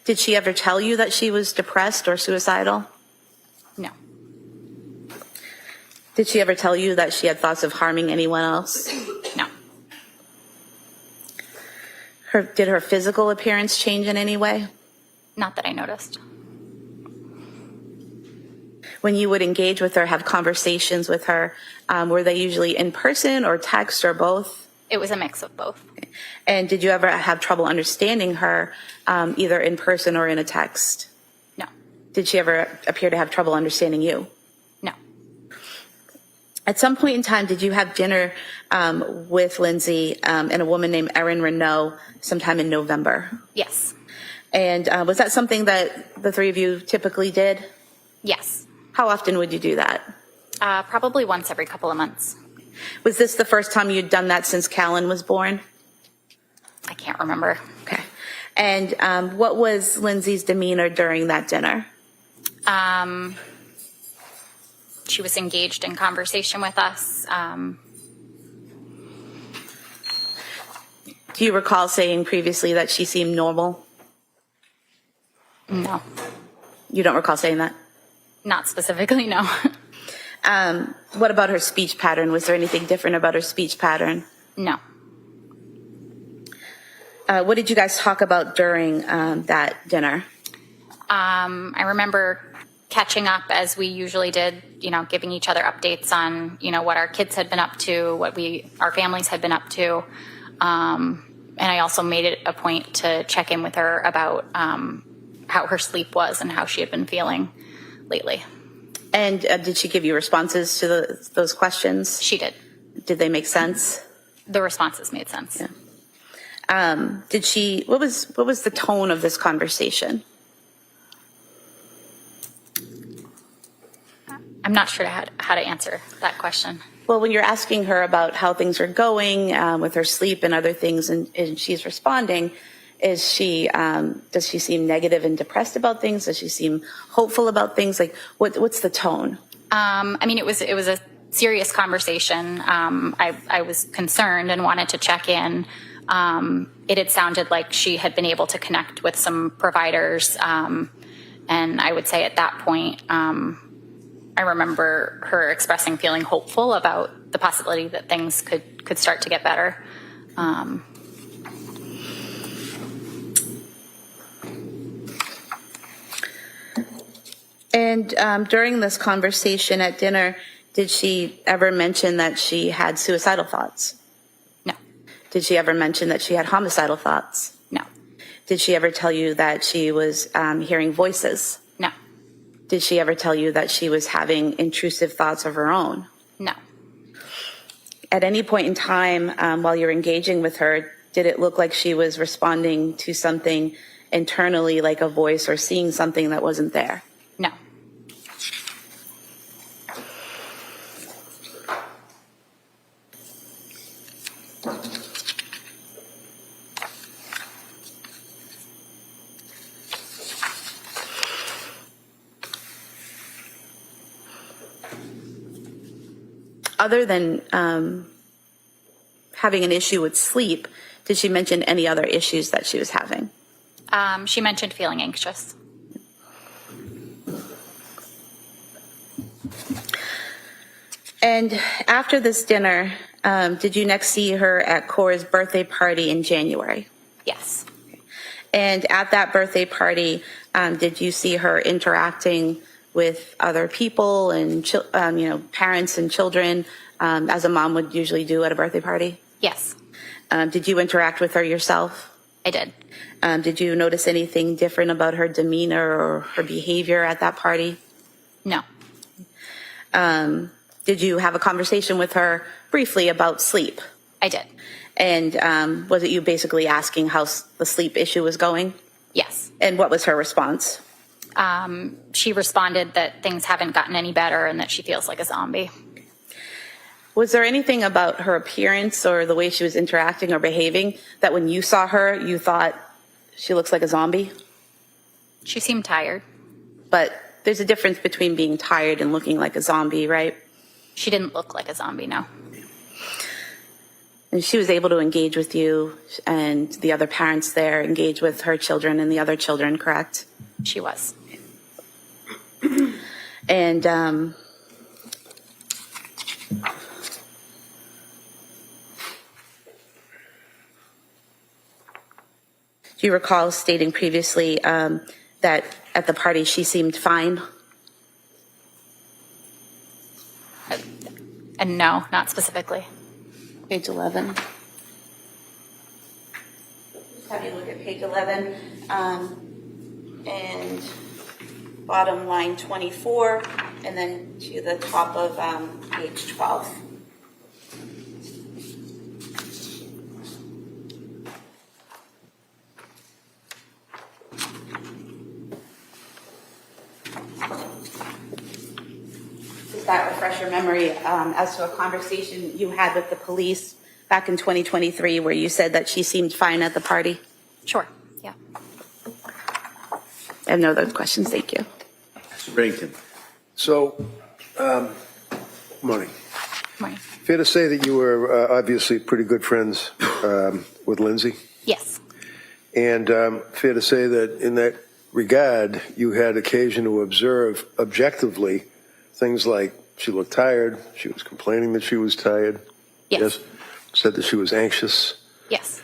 Speaker 3: Did she ever tell you that she was depressed or suicidal?
Speaker 7: No.
Speaker 3: Did she ever tell you that she had thoughts of harming anyone else?
Speaker 7: No.
Speaker 3: Did her physical appearance change in any way?
Speaker 7: Not that I noticed.
Speaker 3: When you would engage with her, have conversations with her, were they usually in person or text or both?
Speaker 7: It was a mix of both.
Speaker 3: And did you ever have trouble understanding her, either in person or in a text?
Speaker 7: No.
Speaker 3: Did she ever appear to have trouble understanding you?
Speaker 7: No.
Speaker 3: At some point in time, did you have dinner with Lindsay and a woman named Erin Renault sometime in November?
Speaker 7: Yes.
Speaker 3: And was that something that the three of you typically did?
Speaker 7: Yes.
Speaker 3: How often would you do that?
Speaker 7: Probably once every couple of months.
Speaker 3: Was this the first time you'd done that since Callan was born?
Speaker 7: I can't remember.
Speaker 3: Okay. And what was Lindsay's demeanor during that dinner?
Speaker 7: She was engaged in conversation with us.
Speaker 3: Do you recall saying previously that she seemed normal?
Speaker 7: No.
Speaker 3: You don't recall saying that?
Speaker 7: Not specifically, no.
Speaker 3: What about her speech pattern? Was there anything different about her speech pattern?
Speaker 7: No.
Speaker 3: What did you guys talk about during that dinner?
Speaker 7: I remember catching up as we usually did, giving each other updates on, what our kids had been up to, what our families had been up to. And I also made it a point to check in with her about how her sleep was and how she had been feeling lately.
Speaker 3: And did she give you responses to those questions?
Speaker 7: She did.
Speaker 3: Did they make sense?
Speaker 7: The responses made sense.
Speaker 3: Yeah. What was the tone of this conversation?
Speaker 7: I'm not sure how to answer that question.
Speaker 3: Well, when you're asking her about how things are going with her sleep and other things, and she's responding, does she seem negative and depressed about things? Does she seem hopeful about things? Like, what's the tone?
Speaker 7: It was a serious conversation. I was concerned and wanted to check in. It had sounded like she had been able to connect with some providers, and I would say at that point, I remember her expressing feeling hopeful about the possibility that things could start to get better.
Speaker 3: And during this conversation at dinner, did she ever mention that she had suicidal thoughts?
Speaker 7: No.
Speaker 3: Did she ever mention that she had homicidal thoughts?
Speaker 7: No.
Speaker 3: Did she ever tell you that she was hearing voices?
Speaker 7: No.
Speaker 3: Did she ever tell you that she was having intrusive thoughts of her own?
Speaker 7: No.
Speaker 3: At any point in time while you're engaging with her, did it look like she was responding to something internally, like a voice, or seeing something that wasn't there?
Speaker 7: No.
Speaker 3: Other than having an issue with sleep, did she mention any other issues that she was having?
Speaker 7: She mentioned feeling anxious.
Speaker 3: And after this dinner, did you next see her at Cora's birthday party in January?
Speaker 7: Yes.
Speaker 3: And at that birthday party, did you see her interacting with other people and parents and children, as a mom would usually do at a birthday party?
Speaker 7: Yes.
Speaker 3: Did you interact with her yourself?
Speaker 7: I did.
Speaker 3: Did you notice anything different about her demeanor or her behavior at that party?
Speaker 7: No.
Speaker 3: Did you have a conversation with her briefly about sleep?
Speaker 7: I did.
Speaker 3: And was it you basically asking how the sleep issue was going?
Speaker 7: Yes.
Speaker 3: And what was her response?
Speaker 7: She responded that things haven't gotten any better and that she feels like a zombie.
Speaker 3: Was there anything about her appearance or the way she was interacting or behaving that when you saw her, you thought she looks like a zombie?
Speaker 7: She seemed tired.
Speaker 3: But there's a difference between being tired and looking like a zombie, right?
Speaker 7: She didn't look like a zombie, no.
Speaker 3: And she was able to engage with you and the other parents there, engage with her children and the other children, correct?
Speaker 7: She was.
Speaker 3: And do you recall stating previously that at the party she seemed fine?
Speaker 7: And no, not specifically.
Speaker 3: Page 11. Just have you look at page 11 and bottom line 24, and then to the top of page 12. Does that refresh your memory as to a conversation you had with the police back in 2023 where you said that she seemed fine at the party?
Speaker 7: Sure, yeah.
Speaker 3: I have no other questions, thank you.
Speaker 2: Mr. Reddington.
Speaker 4: So, Money.
Speaker 7: Morning.
Speaker 4: Fair to say that you were obviously pretty good friends with Lindsay?
Speaker 7: Yes.
Speaker 4: And fair to say that in that regard, you had occasion to observe objectively things like she looked tired, she was complaining that she was tired.
Speaker 7: Yes.
Speaker 4: Said that she was anxious.
Speaker 7: Yes.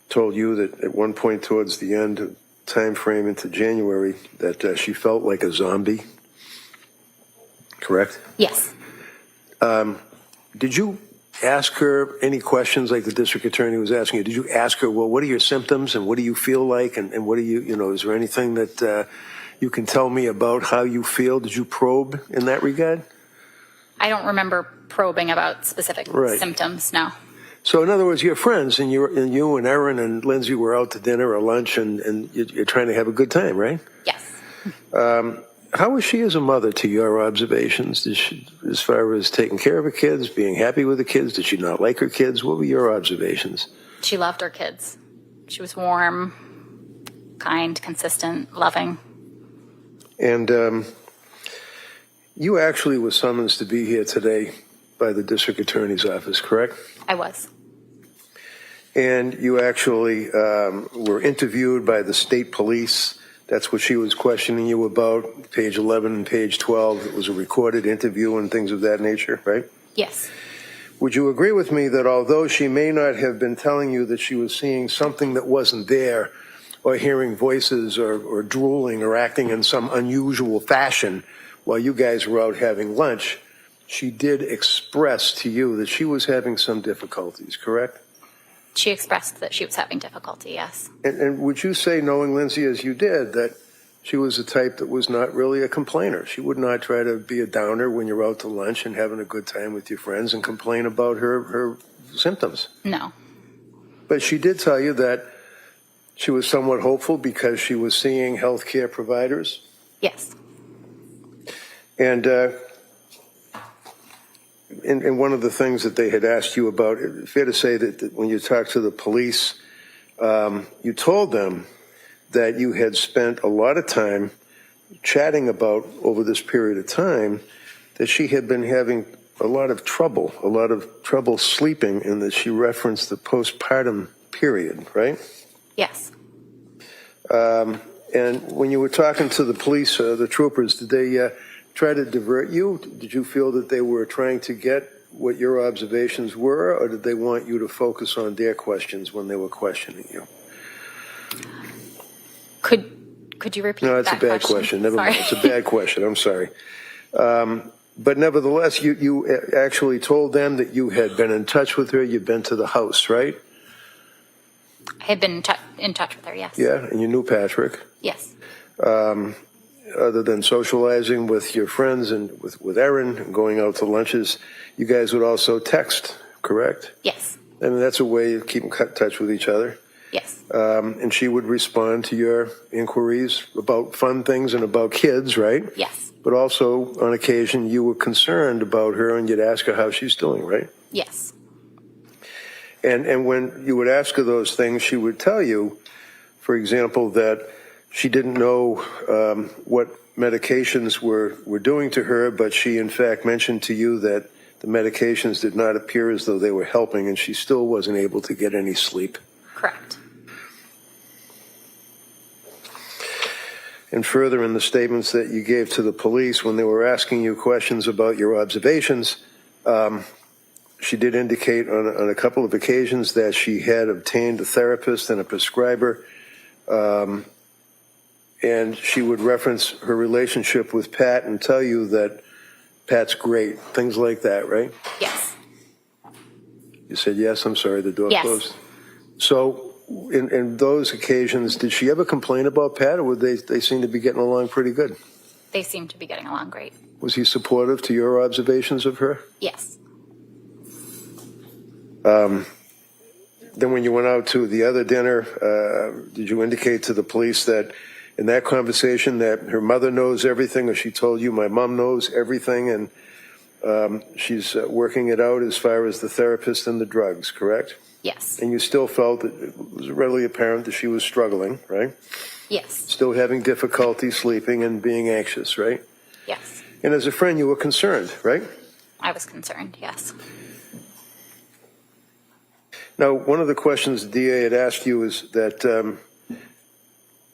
Speaker 4: Told you that at one point towards the end time frame into January that she felt like a zombie. Correct?
Speaker 7: Yes.
Speaker 4: Did you ask her any questions like the district attorney was asking you? Did you ask her, well, what are your symptoms and what do you feel like? And what do you, is there anything that you can tell me about how you feel? Did you probe in that regard?
Speaker 7: I don't remember probing about specific symptoms, no.
Speaker 4: So in other words, you're friends and you and Erin and Lindsay were out to dinner or lunch and you're trying to have a good time, right?
Speaker 7: Yes.
Speaker 4: How was she as a mother to your observations? Did she, as far as taking care of her kids, being happy with the kids? Did she not like her kids? What were your observations?
Speaker 7: She loved her kids. She was warm, kind, consistent, loving.
Speaker 4: And you actually were summoned to be here today by the district attorney's office, correct?
Speaker 7: I was.
Speaker 4: And you actually were interviewed by the state police. That's what she was questioning you about, page 11 and page 12. It was a recorded interview and things of that nature, right?
Speaker 7: Yes.
Speaker 4: Would you agree with me that although she may not have been telling you that she was seeing something that wasn't there, or hearing voices or drooling or acting in some unusual fashion while you guys were out having lunch, she did express to you that she was having some difficulties, correct?
Speaker 7: She expressed that she was having difficulty, yes.
Speaker 4: And would you say, knowing Lindsay as you did, that she was a type that was not really a complainer? She would not try to be a downer when you're out to lunch and having a good time with your friends and complain about her symptoms?
Speaker 7: No.
Speaker 4: But she did tell you that she was somewhat hopeful because she was seeing healthcare providers?
Speaker 7: Yes.
Speaker 4: And one of the things that they had asked you about, fair to say that when you talked to the police, you told them that you had spent a lot of time chatting about over this period of time that she had been having a lot of trouble sleeping, and that she referenced the postpartum period, right?
Speaker 7: Yes.
Speaker 4: And when you were talking to the police, the troopers, did they try to divert you? Did you feel that they were trying to get what your observations were, or did they want you to focus on their questions when they were questioning you?
Speaker 7: Could you repeat that?
Speaker 4: No, it's a bad question. Never mind. It's a bad question. I'm sorry. But nevertheless, you actually told them that you had been in touch with her. You'd been to the house, right?
Speaker 7: I had been in touch with her, yes.
Speaker 4: Yeah, and you knew Patrick.
Speaker 7: Yes.
Speaker 4: Other than socializing with your friends and with Erin and going out to lunches, you guys would also text, correct?
Speaker 7: Yes.
Speaker 4: I mean, that's a way of keeping in touch with each other.
Speaker 7: Yes.
Speaker 4: And she would respond to your inquiries about fun things and about kids, right?
Speaker 7: Yes.
Speaker 4: But also, on occasion, you were concerned about her and you'd ask her how she's doing, right?
Speaker 7: Yes.
Speaker 4: And when you would ask her those things, she would tell you, for example, that she didn't know what medications were doing to her, but she in fact mentioned to you that the medications did not appear as though they were helping, and she still wasn't able to get any sleep.
Speaker 7: Correct.
Speaker 4: And further, in the statements that you gave to the police when they were asking you questions about your observations, she did indicate on a couple of occasions that she had obtained a therapist and a prescriber, and she would reference her relationship with Pat and tell you that Pat's great, things like that, right?
Speaker 7: Yes.
Speaker 4: You said yes. I'm sorry, the door closed.
Speaker 7: Yes.
Speaker 4: So in those occasions, did she ever complain about Pat, or would they seem to be getting along pretty good?
Speaker 7: They seem to be getting along great.
Speaker 4: Was he supportive to your observations of her?
Speaker 7: Yes.
Speaker 4: Then when you went out to the other dinner, did you indicate to the police that in that conversation that her mother knows everything, or she told you my mom knows everything, and she's working it out as far as the therapist and the drugs, correct?
Speaker 7: Yes.
Speaker 4: And you still felt that it was readily apparent that she was struggling, right?
Speaker 7: Yes.
Speaker 4: Still having difficulty sleeping and being anxious, right?
Speaker 7: Yes.
Speaker 4: And as a friend, you were concerned, right?
Speaker 7: I was concerned, yes.
Speaker 4: Now, one of the questions the DA had asked you is that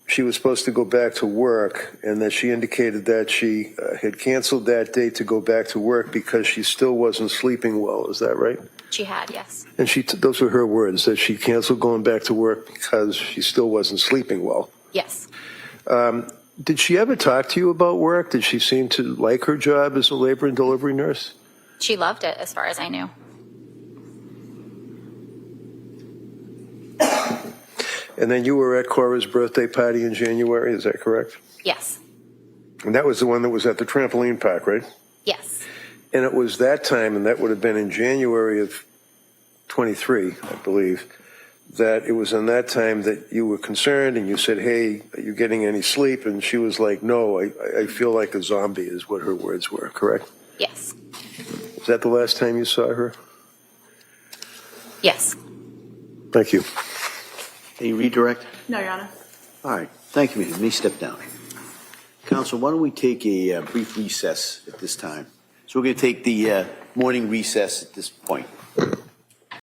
Speaker 4: she was supposed to go back to work, and that she indicated that she had canceled that date to go back to work because she still wasn't sleeping well. Is that right?
Speaker 7: She had, yes.
Speaker 4: And those were her words, that she canceled going back to work because she still wasn't sleeping well.
Speaker 7: Yes.
Speaker 4: Did she ever talk to you about work? Did she seem to like her job as a labor and delivery nurse?
Speaker 7: She loved it, as far as I knew.
Speaker 4: And then you were at Cora's birthday party in January, is that correct?
Speaker 7: Yes.
Speaker 4: And that was the one that was at the trampoline park, right?
Speaker 7: Yes.
Speaker 4: And it was that time, and that would have been in January of 23, I believe, that it was in that time that you were concerned and you said, hey, are you getting any sleep? And she was like, no, I feel like a zombie, is what her words were, correct?
Speaker 7: Yes.
Speaker 4: Is that the last time you saw her?
Speaker 7: Yes.
Speaker 4: Thank you.
Speaker 2: Any redirect?
Speaker 10: No, Your Honor.
Speaker 2: All right. Thank you, Let me step down. Counsel, why don't we take a brief recess at this time? So we're going to take the morning recess at this point.